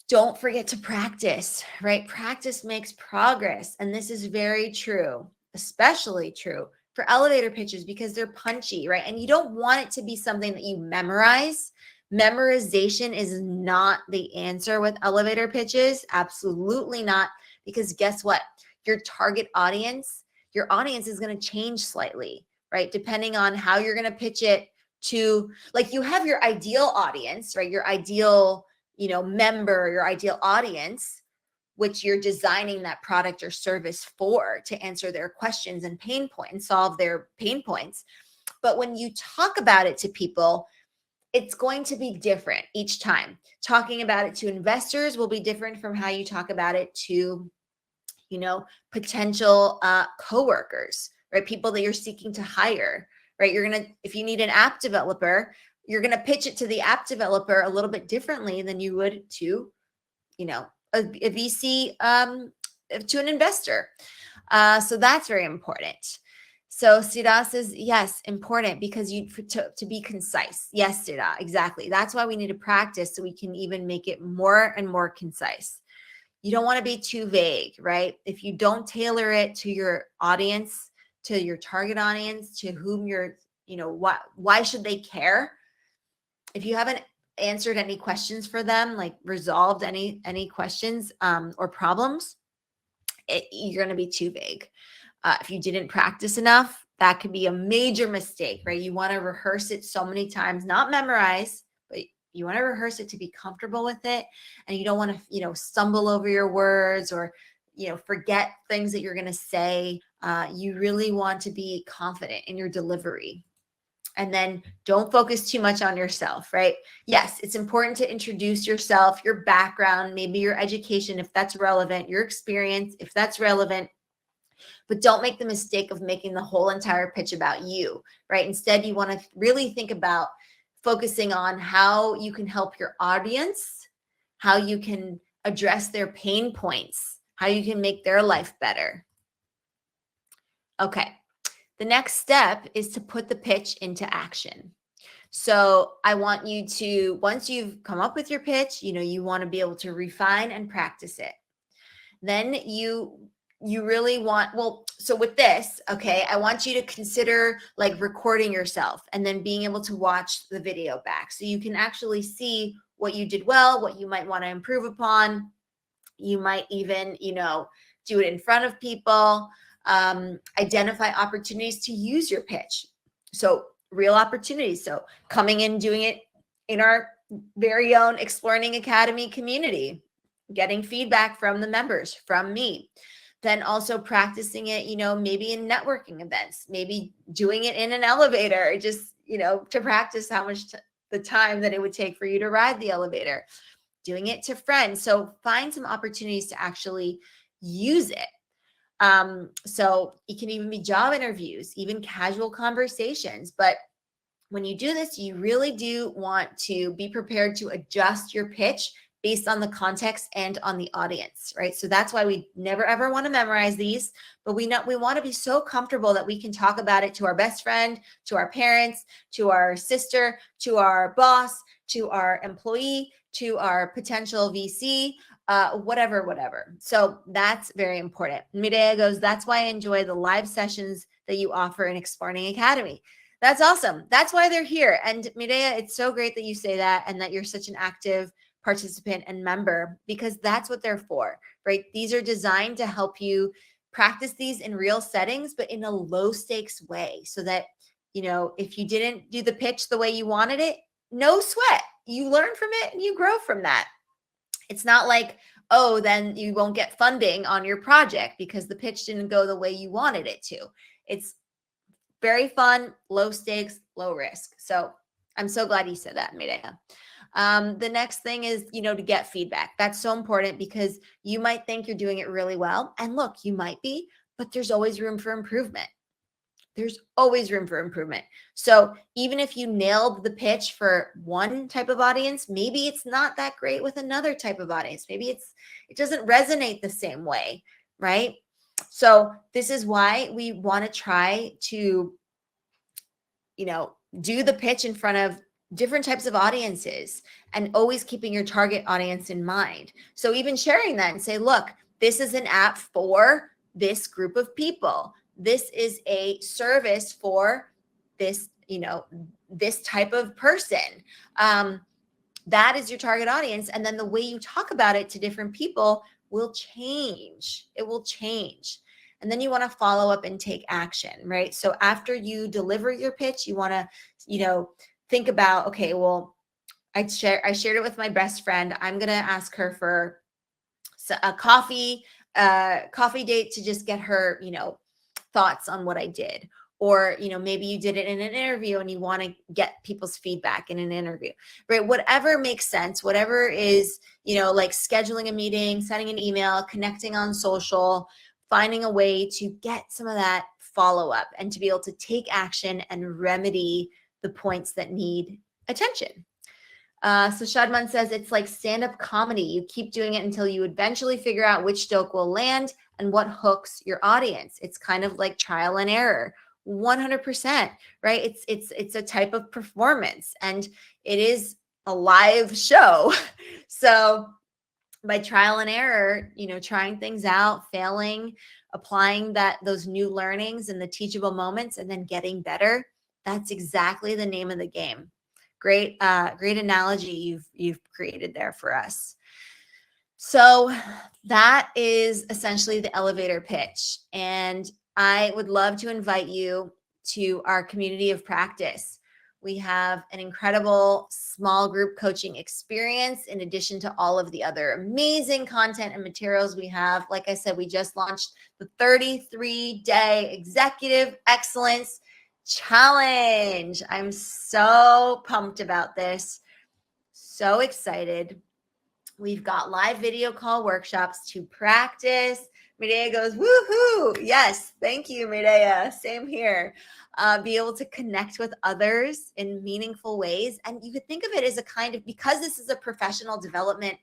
Don't forget to practice, right? Practice makes progress. And this is very true, especially true for elevator pitches because they're punchy, right? And you don't want it to be something that you memorize. Memorization is not the answer with elevator pitches. Absolutely not. Because guess what? Your target audience, your audience is going to change slightly, right? Depending on how you're going to pitch it to, like, you have your ideal audience, right? Your ideal, member, your ideal audience, which you're designing that product or service for to answer their questions and pain points, solve their pain points. But when you talk about it to people, it's going to be different each time. Talking about it to investors will be different from how you talk about it to, potential coworkers, right? People that you're seeking to hire, right? If you need an app developer, you're going to pitch it to the app developer a little bit differently than you would to, a VC, to an investor. So that's very important. So Sira says, yes, important because to be concise. Yes, Sira, exactly. That's why we need to practice so we can even make it more and more concise. You don't want to be too vague, right? If you don't tailor it to your audience, to your target audience, to whom you're, why should they care? If you haven't answered any questions for them, like resolved any questions or problems, you're going to be too vague. If you didn't practice enough, that could be a major mistake, right? You want to rehearse it so many times, not memorize, but you want to rehearse it to be comfortable with it. And you don't want to, stumble over your words or, forget things that you're going to say. You really want to be confident in your delivery. And then don't focus too much on yourself, right? Yes, it's important to introduce yourself, your background, maybe your education, if that's relevant, your experience, if that's relevant. But don't make the mistake of making the whole entire pitch about you, right? Instead, you want to really think about focusing on how you can help your audience, how you can address their pain points, how you can make their life better. Okay. The next step is to put the pitch into action. So I want you to, once you've come up with your pitch, you want to be able to refine and practice it. Then you really want, so with this, okay, I want you to consider like recording yourself and then being able to watch the video back so you can actually see what you did well, what you might want to improve upon. You might even, do it in front of people. Identify opportunities to use your pitch. So real opportunities. So coming in, doing it in our very own Explearning Academy community, getting feedback from the members, from me. Then also practicing it, maybe in networking events, maybe doing it in an elevator, just, to practice how much the time that it would take for you to ride the elevator, doing it to friends. So find some opportunities to actually use it. So it can even be job interviews, even casual conversations. But when you do this, you really do want to be prepared to adjust your pitch based on the context and on the audience, right? So that's why we never ever want to memorize these, but we want to be so comfortable that we can talk about it to our best friend, to our parents, to our sister, to our boss, to our employee, to our potential VC, whatever. So that's very important. Mireya goes, that's why I enjoy the live sessions that you offer in Explearning Academy. That's awesome. That's why they're here. And Mireya, it's so great that you say that and that you're such an active participant and member, because that's what they're for, right? These are designed to help you practice these in real settings, but in a low stakes way so that, if you didn't do the pitch the way you wanted it, no sweat. You learn from it and you grow from that. It's not like, oh, then you won't get funding on your project because the pitch didn't go the way you wanted it to. It's very fun, low stakes, low risk. So I'm so glad you said that, Mireya. The next thing is, to get feedback. That's so important because you might think you're doing it really well. And look, you might be, but there's always room for improvement. There's always room for improvement. So even if you nailed the pitch for one type of audience, maybe it's not that great with another type of audience. Maybe it doesn't resonate the same way, right? So this is why we want to try to, do the pitch in front of different types of audiences and always keeping your target audience in mind. So even sharing that and say, look, this is an app for this group of people. This is a service for this, this type of person. That is your target audience. And then the way you talk about it to different people will change. It will change. And then you want to follow up and take action, right? So after you deliver your pitch, you want to, think about, okay, well, I shared it with my best friend. I'm going to ask her for a coffee date to just get her, thoughts on what I did. Or, maybe you did it in an interview and you want to get people's feedback in an interview, right? Whatever makes sense, whatever is, like scheduling a meeting, sending an email, connecting on social, finding a way to get some of that follow up and to be able to take action and remedy the points that need attention. So Shadman says it's like stand-up comedy. You keep doing it until you eventually figure out which joke will land and what hooks your audience. It's kind of like trial and error. 100%, right? It's a type of performance and it is a live show. So by trial and error, trying things out, failing, applying those new learnings and the teachable moments and then getting better, that's exactly the name of the game. Great analogy you've created there for us. So that is essentially the elevator pitch. And I would love to invite you to our community of practice. We have an incredible small group coaching experience in addition to all of the other amazing content and materials we have. Like I said, we just launched the 33-day Executive Excellence Challenge. I'm so pumped about this. So excited. We've got live video call workshops to practice. Medea goes, woohoo. Yes, thank you, Medea. Same here. Be able to connect with others in meaningful ways. And you could think of it as a kind of, because this is a professional development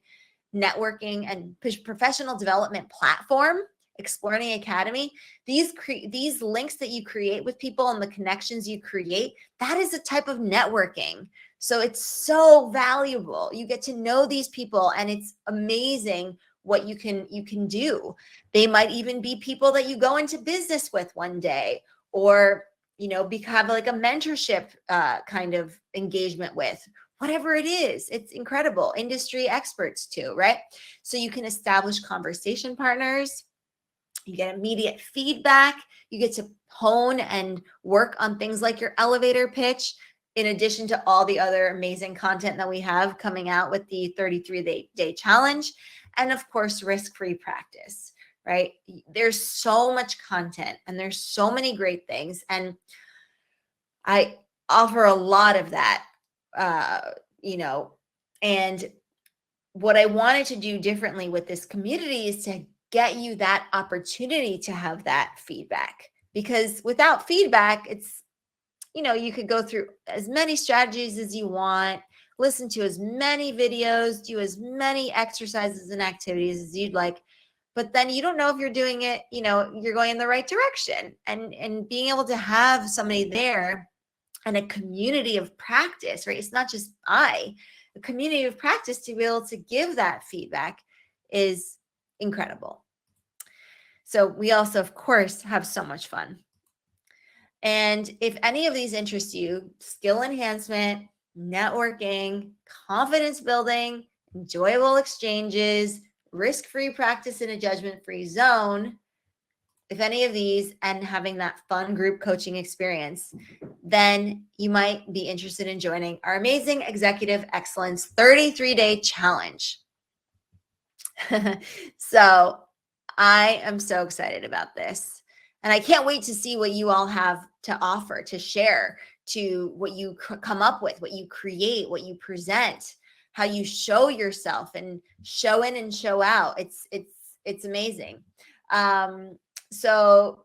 networking and professional development platform, Explearning Academy, these links that you create with people and the connections you create, that is a type of networking. So it's so valuable. You get to know these people and it's amazing what you can do. They might even be people that you go into business with one day, or have like a mentorship kind of engagement with. Whatever it is, it's incredible. Industry experts too, right? So you can establish conversation partners. You get immediate feedback. You get to hone and work on things like your elevator pitch, in addition to all the other amazing content that we have coming out with the 33-day challenge. And of course, risk-free practice, right? There's so much content and there's so many great things. And I offer a lot of that, and what I wanted to do differently with this community is to get you that opportunity to have that feedback, because without feedback, it's, you could go through as many strategies as you want, listen to as many videos, do as many exercises and activities as you'd like, but then you don't know if you're doing it, you're going in the right direction. And being able to have somebody there and a community of practice, right? It's not just a community of practice to be able to give that feedback is incredible. So we also, of course, have so much fun. And if any of these interest you, skill enhancement, networking, confidence building, enjoyable exchanges, risk-free practice in a judgment-free zone, if any of these, and having that fun group coaching experience, then you might be interested in joining our amazing Executive Excellence 33-day challenge. So I am so excited about this. And I can't wait to see what you all have to offer, to share, to what you come up with, what you create, what you present, how you show yourself and show in and show out. It's amazing. So,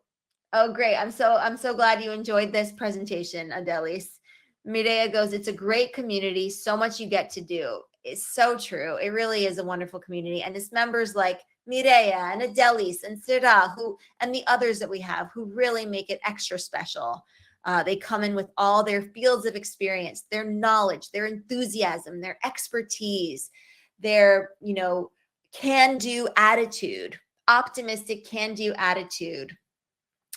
oh, great. I'm so glad you enjoyed this presentation, Adelis. Mireya goes, it's a great community. So much you get to do. It's so true. It really is a wonderful community. And it's members like Mireya and Adelis and Sira, and the others that we have who really make it extra special. They come in with all their fields of experience, their knowledge, their enthusiasm, their expertise, their, can-do attitude, optimistic can-do attitude.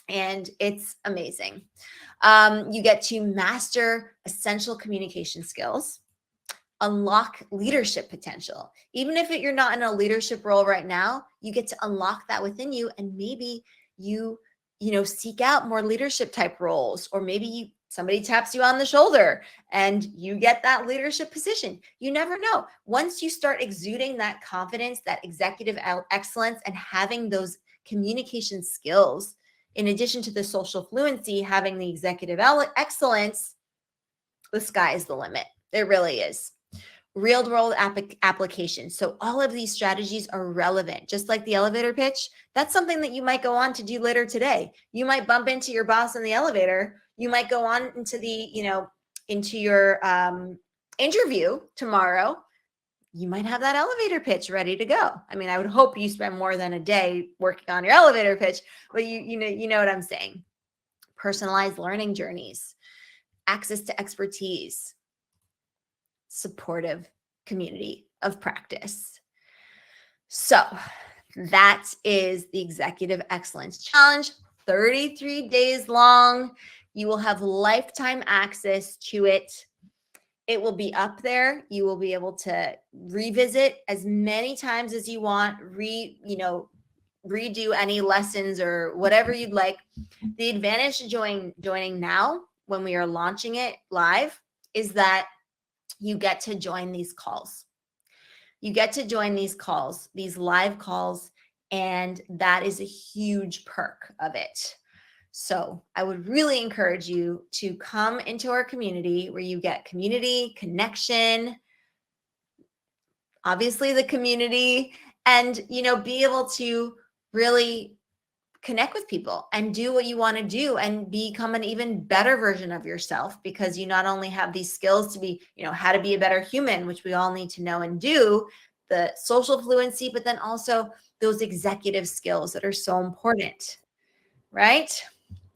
And it's amazing. You get to master essential communication skills, unlock leadership potential. Even if you're not in a leadership role right now, you get to unlock that within you, and maybe you seek out more leadership type roles, or maybe somebody taps you on the shoulder and you get that leadership position. You never know. Once you start exuding that confidence, that executive excellence, and having those communication skills, in addition to the social fluency, having the executive excellence, the sky is the limit. It really is. Real world application. So all of these strategies are relevant, just like the elevator pitch. That's something that you might go on to do later today. You might bump into your boss in the elevator. You might go on into your interview tomorrow. You might have that elevator pitch ready to go. I mean, I would hope you spend more than a day working on your elevator pitch, but you know what I'm saying. Personalized learning journeys, access to expertise, supportive community of practice. So that is the Executive Excellence Challenge, 33 days long. You will have lifetime access to it. It will be up there. You will be able to revisit as many times as you want, redo any lessons or whatever you'd like. The advantage to joining now when we are launching it live is that you get to join these calls. You get to join these calls, these live calls, and that is a huge perk of it. So I would really encourage you to come into our community where you get community, connection, obviously the community, and, be able to really connect with people and do what you want to do and become an even better version of yourself, because you not only have these skills to be, how to be a better human, which we all need to know and do, the social fluency, but then also those executive skills that are so important, right?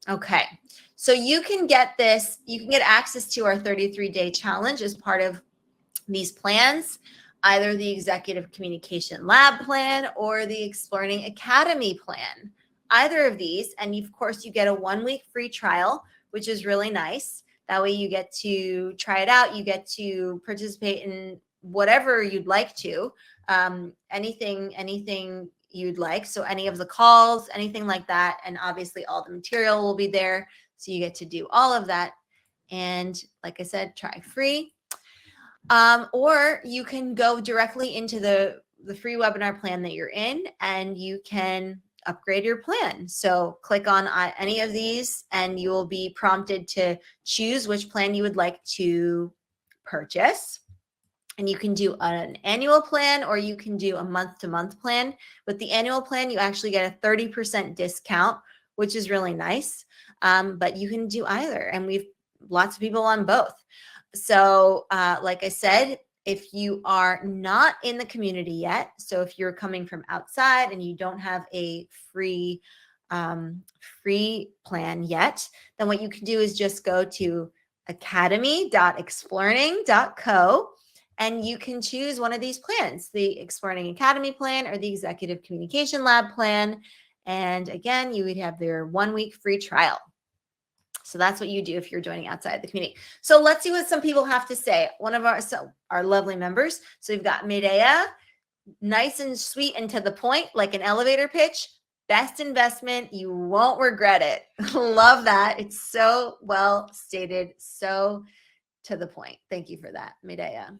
Okay. So you can get access to our 33-day challenge as part of these plans, either the Executive Communication Lab plan or the Explearning Academy plan. Either of these, and of course you get a 1-week free trial, which is really nice. That way you get to try it out. You get to participate in whatever you'd like to, anything you'd like. So any of the calls, anything like that, and obviously all the material will be there. So you get to do all of that. And like I said, try free. Or you can go directly into the free webinar plan that you're in, and you can upgrade your plan. So click on any of these and you will be prompted to choose which plan you would like to purchase. And you can do an annual plan or you can do a month-to-month plan. With the annual plan, you actually get a 30% discount, which is really nice. But you can do either. And we've lots of people on both. So like I said, if you are not in the community yet, so if you're coming from outside and you don't have a free plan yet, then what you can do is just go to academy.explearning.co and you can choose one of these plans, the Explearning Academy plan or the Executive Communication Lab plan. And again, you would have their 1-week free trial. So that's what you do if you're joining outside the community. So let's see what some people have to say. One of our lovely members. So we've got Medea, nice and sweet and to the point, like an elevator pitch. Best investment. You won't regret it. Love that. It's so well stated. So to the point. Thank you for that, Medea.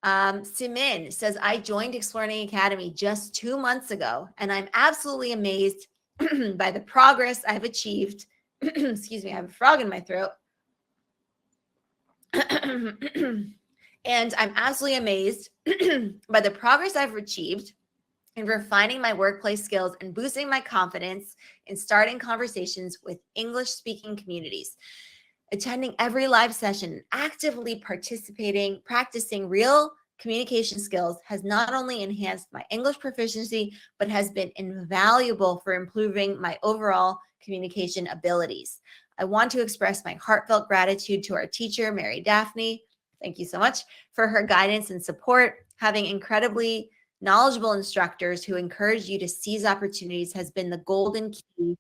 Simin says, I joined Explearning Academy just 2 months ago, and I'm absolutely amazed by the progress I've achieved. Excuse me, I have a frog in my throat. And I'm absolutely amazed by the progress I've achieved in refining my workplace skills and boosting my confidence in starting conversations with English-speaking communities. Attending every live session, actively participating, practicing real communication skills has not only enhanced my English proficiency, but has been invaluable for improving my overall communication abilities. I want to express my heartfelt gratitude to our teacher, Mary Daphne. Thank you so much for her guidance and support. Having incredibly knowledgeable instructors who encourage you to seize opportunities has been the golden key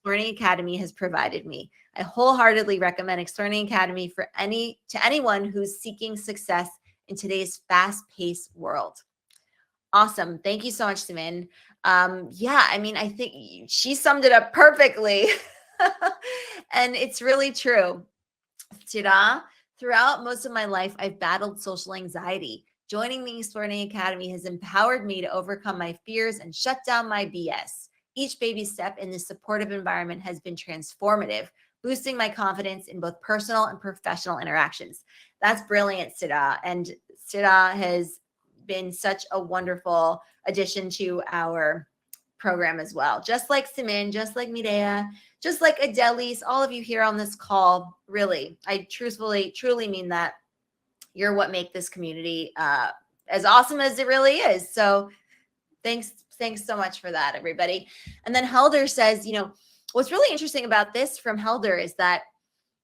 Explearning Academy has provided me. I wholeheartedly recommend Explearning Academy to anyone who's seeking success in today's fast-paced world. Awesome. Thank you so much, Simin. Yeah, I mean, I think she summed it up perfectly. And it's really true. Ta-da. Throughout most of my life, I've battled social anxiety. Joining the Explearning Academy has empowered me to overcome my fears and shut down my BS. Each baby step in this supportive environment has been transformative, boosting my confidence in both personal and professional interactions. That's brilliant, Sida. And Sida has been such a wonderful addition to our program as well. Just like Simin, just like Mireya, just like Adelis, all of you here on this call, really, I truly mean that. You're what make this community as awesome as it really is. So thanks so much for that, everybody. And then Helder says, what's really interesting about this from Helder is that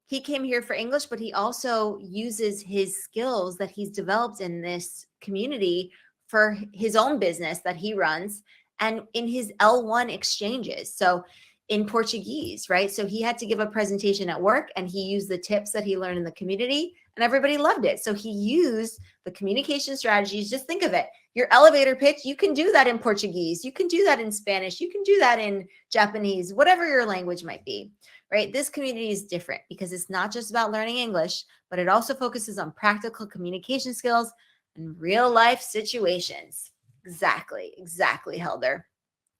he came here for English, but he also uses his skills that he's developed in this community for his own business that he runs and in his L1 exchanges. So in Portuguese, right? So he had to give a presentation at work and he used the tips that he learned in the community and everybody loved it. So he used the communication strategies. Just think of it. Your elevator pitch, you can do that in Portuguese. You can do that in Spanish. You can do that in Japanese, whatever your language might be, right? This community is different because it's not just about learning English, but it also focuses on practical communication skills and real life situations. Exactly, Helder.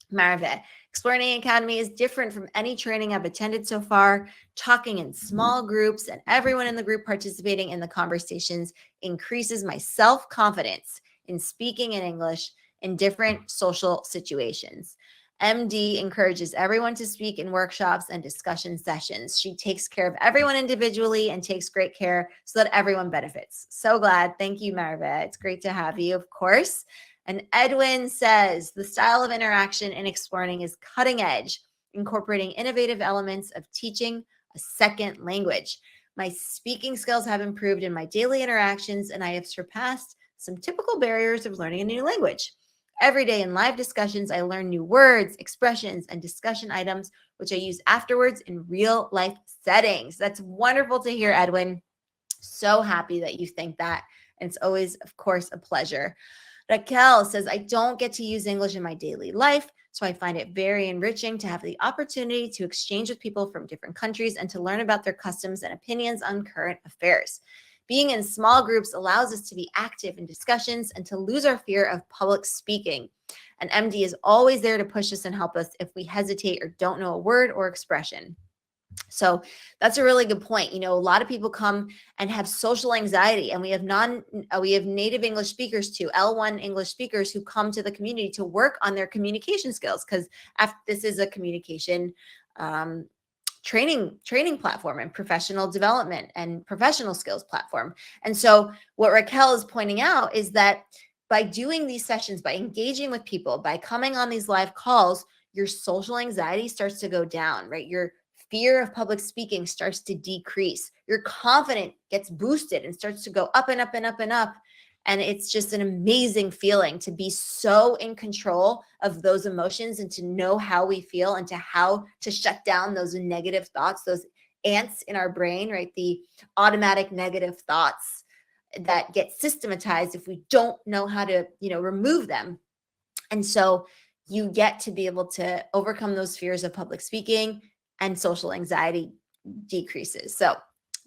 Marve, Explearning Academy is different from any training I've attended so far. Talking in small groups and everyone in the group participating in the conversations increases my self-confidence in speaking in English in different social situations. MD encourages everyone to speak in workshops and discussion sessions. She takes care of everyone individually and takes great care so that everyone benefits. So glad. Thank you, Marve. It's great to have you, of course. And Edwin says, the style of interaction in Explearning is cutting edge, incorporating innovative elements of teaching a second language. My speaking skills have improved in my daily interactions, and I have surpassed some typical barriers of learning a new language. Every day in live discussions, I learn new words, expressions, and discussion items, which I use afterwards in real life settings. That's wonderful to hear, Edwin. So happy that you think that. And it's always, of course, a pleasure. Raquel says, I don't get to use English in my daily life, so I find it very enriching to have the opportunity to exchange with people from different countries and to learn about their customs and opinions on current affairs. Being in small groups allows us to be active in discussions and to lose our fear of public speaking. And MD is always there to push us and help us if we hesitate or don't know a word or expression. So that's a really good point. A lot of people come and have social anxiety, and we have native English speakers too, L1 English speakers who come to the community to work on their communication skills because this is a communication training platform and professional development and professional skills platform. And so what Raquel is pointing out is that by doing these sessions, by engaging with people, by coming on these live calls, your social anxiety starts to go down, right? Your fear of public speaking starts to decrease. Your confidence gets boosted and starts to go up and up and up and up. And it's just an amazing feeling to be so in control of those emotions and to know how we feel and to how to shut down those negative thoughts, those ants in our brain, right? The automatic negative thoughts that get systematized if we don't know how to, remove them. And so you get to be able to overcome those fears of public speaking, and social anxiety decreases. So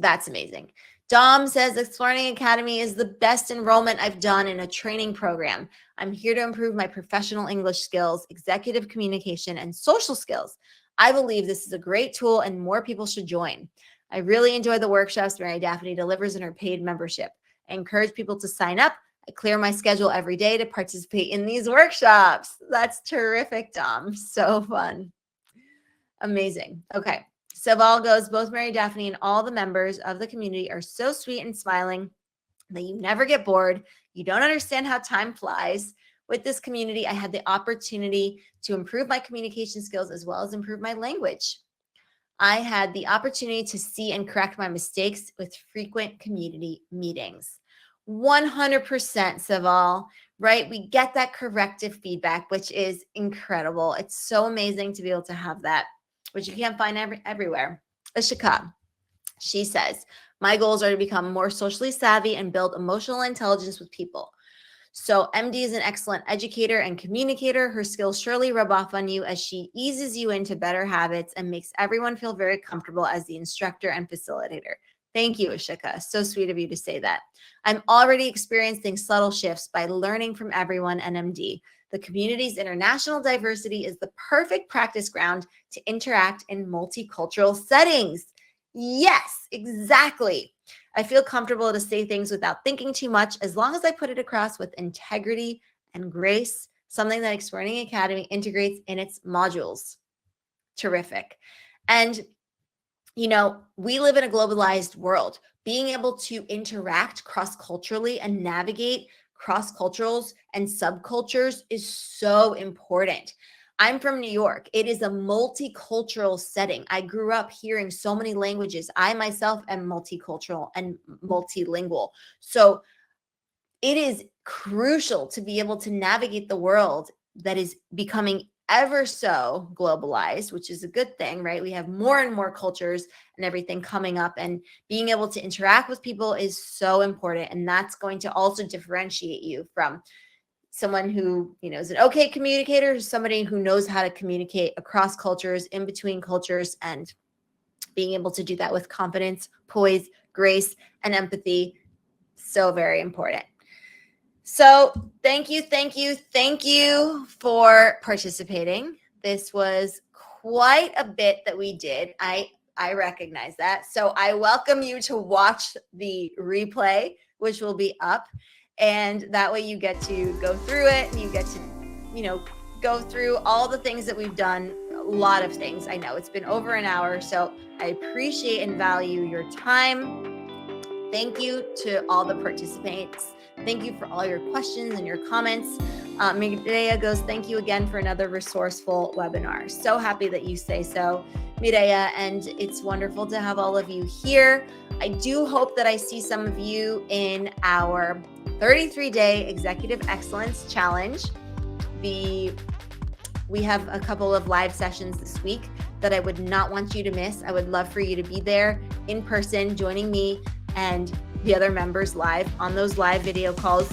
that's amazing. Dom says Explearning Academy is the best enrollment I've done in a training program. I'm here to improve my professional English skills, executive communication, and social skills. I believe this is a great tool and more people should join. I really enjoy the workshops Mary Daphne delivers in her paid membership. I encourage people to sign up. I clear my schedule every day to participate in these workshops. That's terrific, Dom. So fun. Amazing. Okay. Saval goes, both Mary Daphne and all the members of the community are so sweet and smiling that you never get bored. You don't understand how time flies. With this community, I had the opportunity to improve my communication skills as well as improve my language. I had the opportunity to see and correct my mistakes with frequent community meetings. 100% Saval, right? We get that corrective feedback, which is incredible. It's so amazing to be able to have that, which you can't find everywhere. Ashika, she says, my goals are to become more socially savvy and build emotional intelligence with people. So MD is an excellent educator and communicator. Her skills surely rub off on you as she eases you into better habits and makes everyone feel very comfortable as the instructor and facilitator. Thank you, Ashika. So sweet of you to say that. I'm already experiencing subtle shifts by learning from everyone and MD. The community's international diversity is the perfect practice ground to interact in multicultural settings. Yes, exactly. I feel comfortable to say things without thinking too much as long as I put it across with integrity and grace, something that Explearning Academy integrates in its modules. Terrific. And, you know, we live in a globalized world. Being able to interact cross-culturally and navigate cross-culturals and subcultures is so important. I'm from New York. It is a multicultural setting. I grew up hearing so many languages. I myself am multicultural and multilingual. So it is crucial to be able to navigate the world that is becoming ever so globalized, which is a good thing, right? We have more and more cultures and everything coming up, and being able to interact with people is so important. And that's going to also differentiate you from someone who, you know, is an okay communicator to somebody who knows how to communicate across cultures, in between cultures, and being able to do that with confidence, poise, grace, and empathy. So very important. So thank you for participating. This was quite a bit that we did. I recognize that. So I welcome you to watch the replay, which will be up. And that way you get to go through it and you get to, you know, go through all the things that we've done. A lot of things. I know it's been over an hour, so I appreciate and value your time. Thank you to all the participants. Thank you for all your questions and your comments. Mireya goes, thank you again for another resourceful webinar. So happy that you say so, Mireya, and it's wonderful to have all of you here. I do hope that I see some of you in our 33-day Executive Excellence Challenge. We have a couple of live sessions this week that I would not want you to miss. I would love for you to be there in person, joining me and the other members live on those live video calls.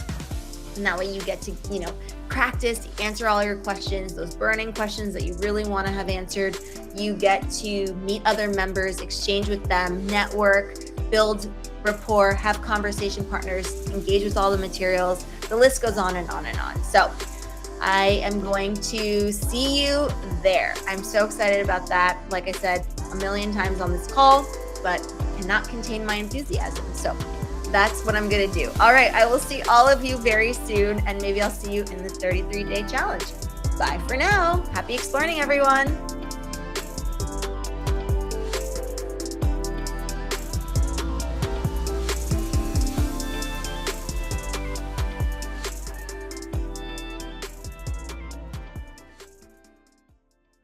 And that way you get to, you know, practice, answer all your questions, those burning questions that you really want to have answered. You get to meet other members, exchange with them, network, build rapport, have conversation partners, engage with all the materials. The list goes on and on and on. So I am going to see you there. I'm so excited about that. Like I said a million times on this call, but cannot contain my enthusiasm. So that's what I'm going to do. All right. I will see all of you very soon, and maybe I'll see you in the 33-day challenge. Bye for now. Happy exploring, everyone.